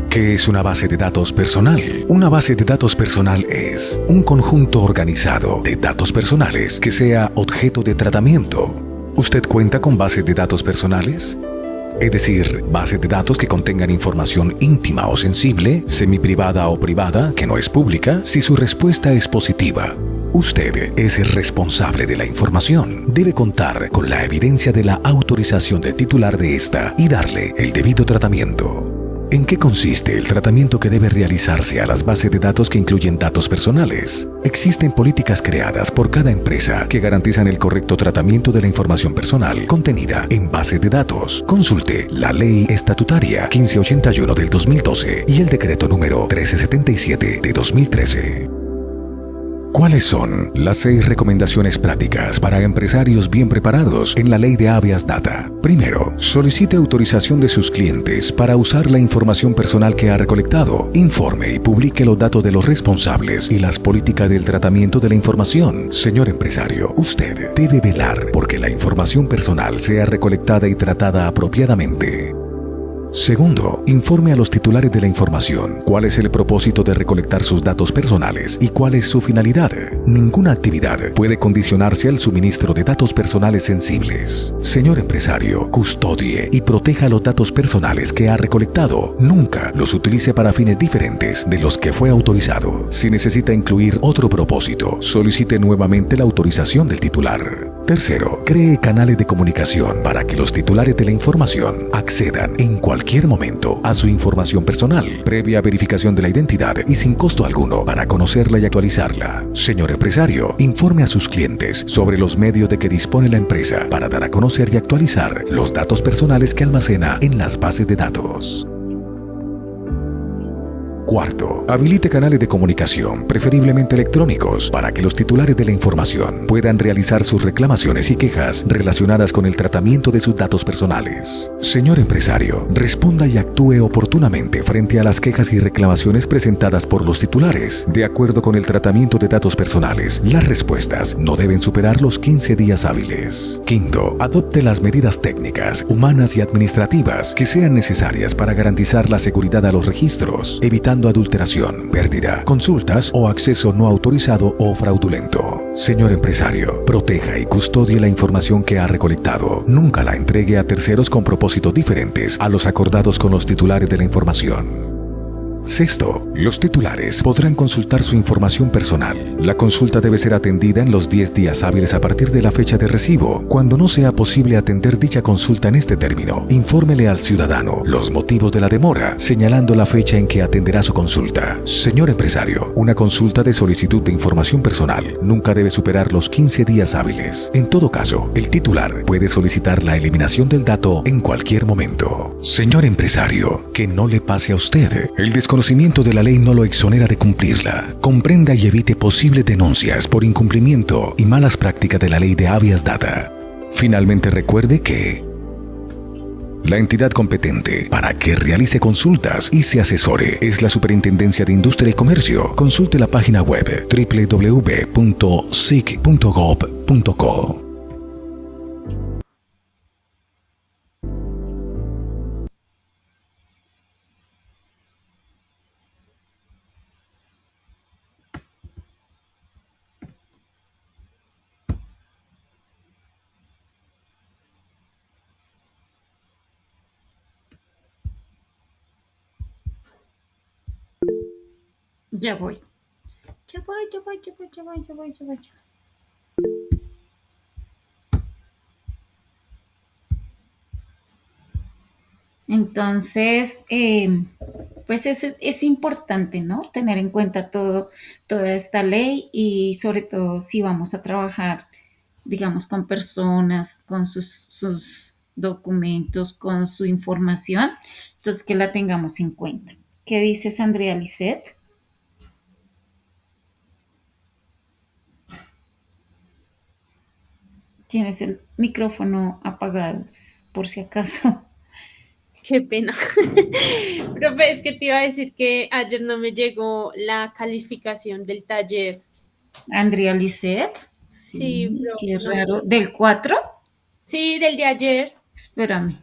¿Qué es una base de datos personal? Una base de datos personal es un conjunto organizado de datos personales que sea objeto de tratamiento. ¿Usted cuenta con bases de datos personales? es decir, bases de datos que contengan información íntima o sensible, semiprivada o privada, que no es pública, si su respuesta es positiva. Usted es el responsable de la información. Debe contar con la evidencia de la autorización del titular de esta y darle el debido tratamiento. ¿En qué consiste el tratamiento que debe realizarse a las bases de datos que incluyen datos personales? Existen políticas creadas por cada empresa que garantizan el correcto tratamiento de la información personal contenida en bases de datos. Consulte la Ley Estatutaria 1581 del 2012 y el Decreto número 1377 de 2013. ¿Cuáles son las 6 recomendaciones prácticas para empresarios bien preparados en la ley de Habeas Data? Primero, solicite autorización de sus clientes para usar la información personal que ha recolectado. Informe y publique los datos de los responsables y las políticas del tratamiento de la información. Señor empresario, usted debe velar porque la información personal sea recolectada y tratada apropiadamente. Segundo, informe a los titulares de la información cuál es el propósito de recolectar sus datos personales y cuál es su finalidad. Ninguna actividad puede condicionarse al suministro de datos personales sensibles. Señor empresario, custodie y proteja los datos personales que ha recolectado. Nunca los utilice para fines diferentes de los que fue autorizado. Si necesita incluir otro propósito, solicite nuevamente la autorización del titular. Tercero, cree canales de comunicación para que los titulares de la información accedan en cualquier momento a su información personal, previa verificación de la identidad y sin costo alguno para conocerla y actualizarla. Señor empresario, informe a sus clientes sobre los medios de que dispone la empresa para dar a conocer y actualizar los datos personales que almacena en las bases de datos. Cuarto, habilite canales de comunicación, preferiblemente electrónicos, para que los titulares de la información puedan realizar sus reclamaciones y quejas relacionadas con el tratamiento de sus datos personales. Señor empresario, responda y actúe oportunamente frente a las quejas y reclamaciones presentadas por los titulares. De acuerdo con el tratamiento de datos personales, las respuestas no deben superar los 15 días hábiles. Quinto, adopte las medidas técnicas, humanas y administrativas que sean necesarias para garantizar la seguridad a los registros, evitando adulteración, pérdida, consultas o acceso no autorizado o fraudulento. Señor empresario, proteja y custodie la información que ha recolectado. Nunca la entregue a terceros con propósitos diferentes a los acordados con los titulares de la información. Sexto, los titulares podrán consultar su información personal. La consulta debe ser atendida en los 10 días hábiles a partir de la fecha de recibo. Cuando no sea posible atender dicha consulta en este término, infórmele al ciudadano los motivos de la demora, señalando la fecha en que atenderá su consulta. Señor empresario, una consulta de solicitud de información personal nunca debe superar los 15 días hábiles. En todo caso, el titular puede solicitar la eliminación del dato en cualquier momento. Señor empresario, que no le pase a usted. El desconocimiento de la ley no lo exonera de cumplirla. Comprenda y evite posibles denuncias por incumplimiento y malas prácticas de la ley de Habeas Data. Finalmente recuerde que la entidad competente para que realice consultas y se asesore es la Superintendencia de Industria y Comercio. Consulte la página web www.sic.gov.co. Ya voy. Ya voy, ya voy, ya voy, ya voy, ya voy, ya voy. Entonces, pues es importante, ¿no? Tener en cuenta toda esta ley y sobre todo si vamos a trabajar, digamos, con personas, con sus documentos, con su información, entonces que la tengamos en cuenta. ¿Qué dices, Andrea Lisset? Tienes el micrófono apagado, por si acaso. Qué pena. Profe, es que te iba a decir que ayer no me llegó la calificación del taller. Andrea Lisset. Sí, Sí, pero qué no. raro. ¿Del 4? Sí, del de ayer. Espérame.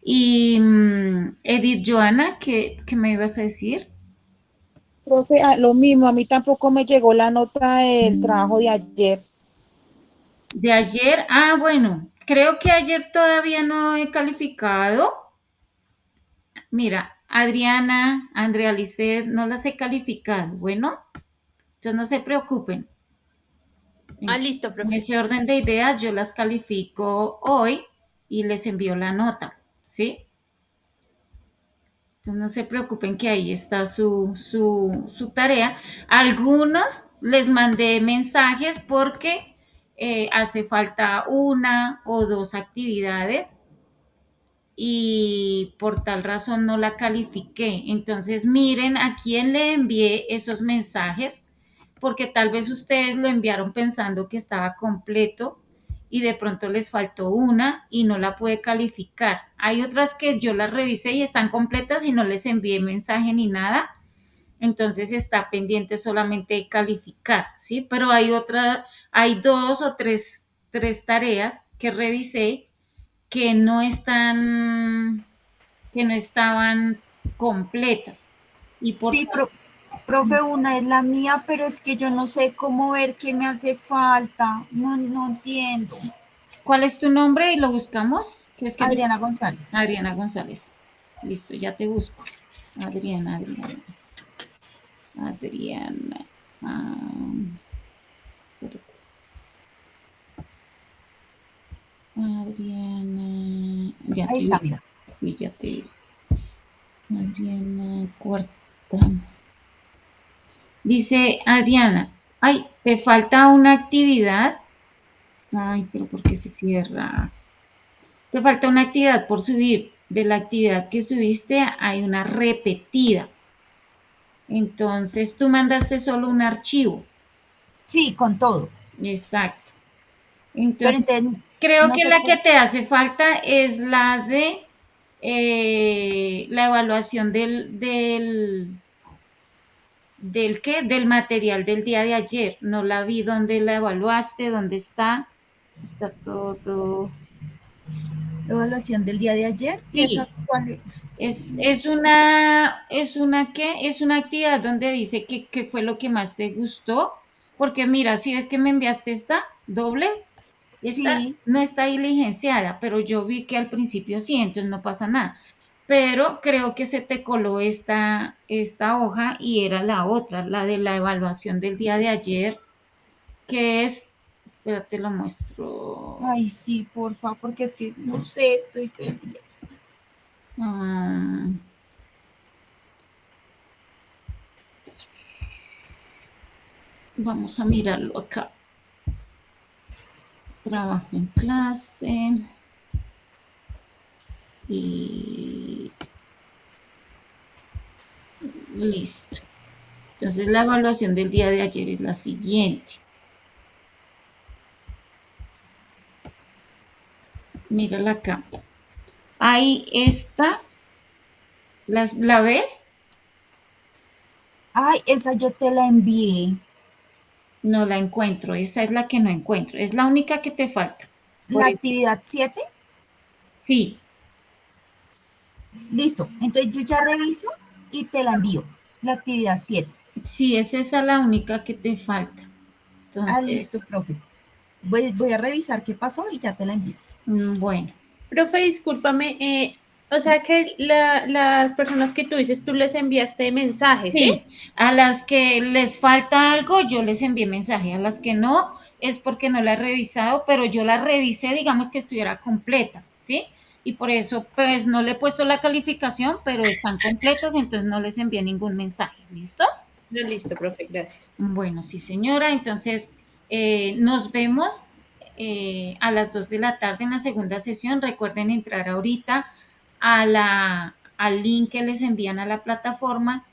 Y Edith Joana, ¿qué me ibas a decir? Profe, lo mismo, a mí tampoco me llegó la nota del trabajo de ayer. De ayer. Ah, bueno, creo que ayer todavía no he calificado. Mira, Adriana, Andrea Lisset, no las he calificado. Bueno, entonces no se preocupen. Listo, En profe. ese orden de ideas, yo las califico hoy y les envío la nota, ¿sí? Entonces no se preocupen que ahí está su tarea. Algunos les mandé mensajes porque hace falta una o dos actividades y por tal razón no la califiqué. Entonces miren a quién le envié esos mensajes, porque tal vez ustedes lo enviaron pensando que estaba completo y de pronto les faltó una y no la pude calificar. Hay otras que yo las revisé y están completas y no les envié mensaje ni nada. Entonces está pendiente solamente de calificar, ¿sí? Pero hay dos o tres tareas que revisé que que no estaban completas. Y por Sí, profe, una es la mía, pero es que yo no sé cómo ver qué me hace falta. No, no entiendo. ¿Cuál es tu nombre? Y lo buscamos. ¿Qué es que Adriana González. Adriana González. Listo, ya te busco. Adriana. Espérate. Adriana. Ya Ahí te está, vi. mira. Sí, ya te vi. Adriana Cuarta. Dice Adriana, ay, te falta una actividad. Ay, pero ¿por qué se cierra? Te falta una actividad por subir. De la actividad que subiste hay una repetida. Entonces tú mandaste solo un archivo. Sí, con todo. Exacto. Pero Entonces entonces, creo no que sé la por que te hace falta es la de la evaluación del qué, del material del día de ayer. No la vi dónde la evaluaste, dónde está. Está todo. evaluación del día de ayer. ¿Y esa Sí, cuál es? es una actividad donde dice que fue lo que más te gustó, porque mira, si ves que me enviaste esta doble, esta Sí, no está diligenciada, pero yo vi que al principio sí, entonces no pasa nada. Pero creo que se te coló esta hoja y era la otra, la de la evaluación del día de ayer, que es, espérate, lo muestro. ay, sí, porfa, porque es que no sé, estoy perdida. Ah, vamos a mirarlo acá. Trabajo en clase y listo. Entonces la evaluación del día de ayer es la siguiente. Mírala acá. Ahí está. ¿La ves? Ay, esa yo te la envié. No la encuentro. Esa es la que no encuentro. Es la única que te falta. Por La eso. actividad 7. Sí, Listo. Entonces yo ya reviso y te la envío. La actividad 7. sí, es esa la única que te falta. Listo, Entonces, profe. Voy a revisar qué pasó y ya te la envío. bueno. Profe, discúlpame, o sea que las personas que tú dices, tú les enviaste mensajes, ¿sí? Sí, a las que les falta algo, yo les envié mensaje. A las que no, es porque no la he revisado, pero yo la revisé, digamos que estuviera completa, ¿sí? Y por eso, pues no le he puesto la calificación, pero están completas, entonces no les envié ningún mensaje. ¿Listo? No, listo, profe, gracias. Bueno, sí, señora. Entonces, nos vemos a las 2 de la tarde en la segunda sesión. Recuerden entrar ahorita al link que les envían a la plataforma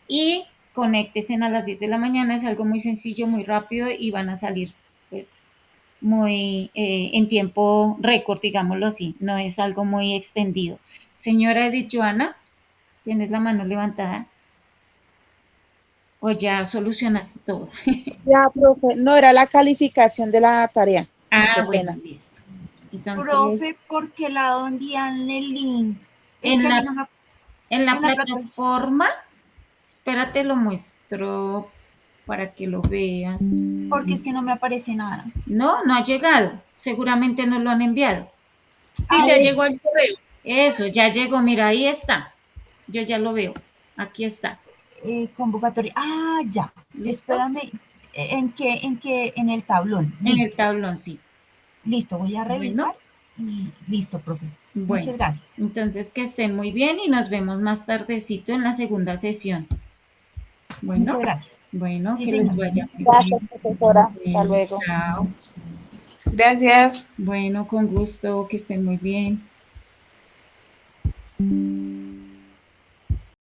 y conéctense a las 10 de la mañana. Es algo muy sencillo, muy rápido y van a salir, pues, muy en tiempo récord, digámoslo así. No es algo muy extendido. Señora Edith Joana, ¿tienes la mano levantada? ¿O ya solucionaste todo? Ya, profe, no era la calificación de la tarea. Qué Bueno, pena. listo. Entonces, Profe, ¿por qué lado envían el link? Es que en a mí la, no me... en la En la plataforma. plataforma, espérate, lo muestro para que lo veas. Porque es que no me aparece nada. No, no ha llegado. Seguramente no lo han enviado. Sí, Ah, ya listo. llegó al correo. Eso, ya llegó. Mira, ahí está. Yo ya lo veo. Aquí está. Convocatoria. Ah, ya. ¿Listo? Espérame. En el tablón. En el Listo. tablón, sí. Listo, voy a revisar y listo, profe. Bueno, Muchas gracias. entonces que estén muy bien y nos vemos más tardecito en la segunda sesión. Bueno, Muchas gracias. bueno, Sí, que les señor. vaya muy Gracias, bien. profesora. Hasta Bueno, luego. chao. Gracias. Bueno, con gusto, que estén muy bien.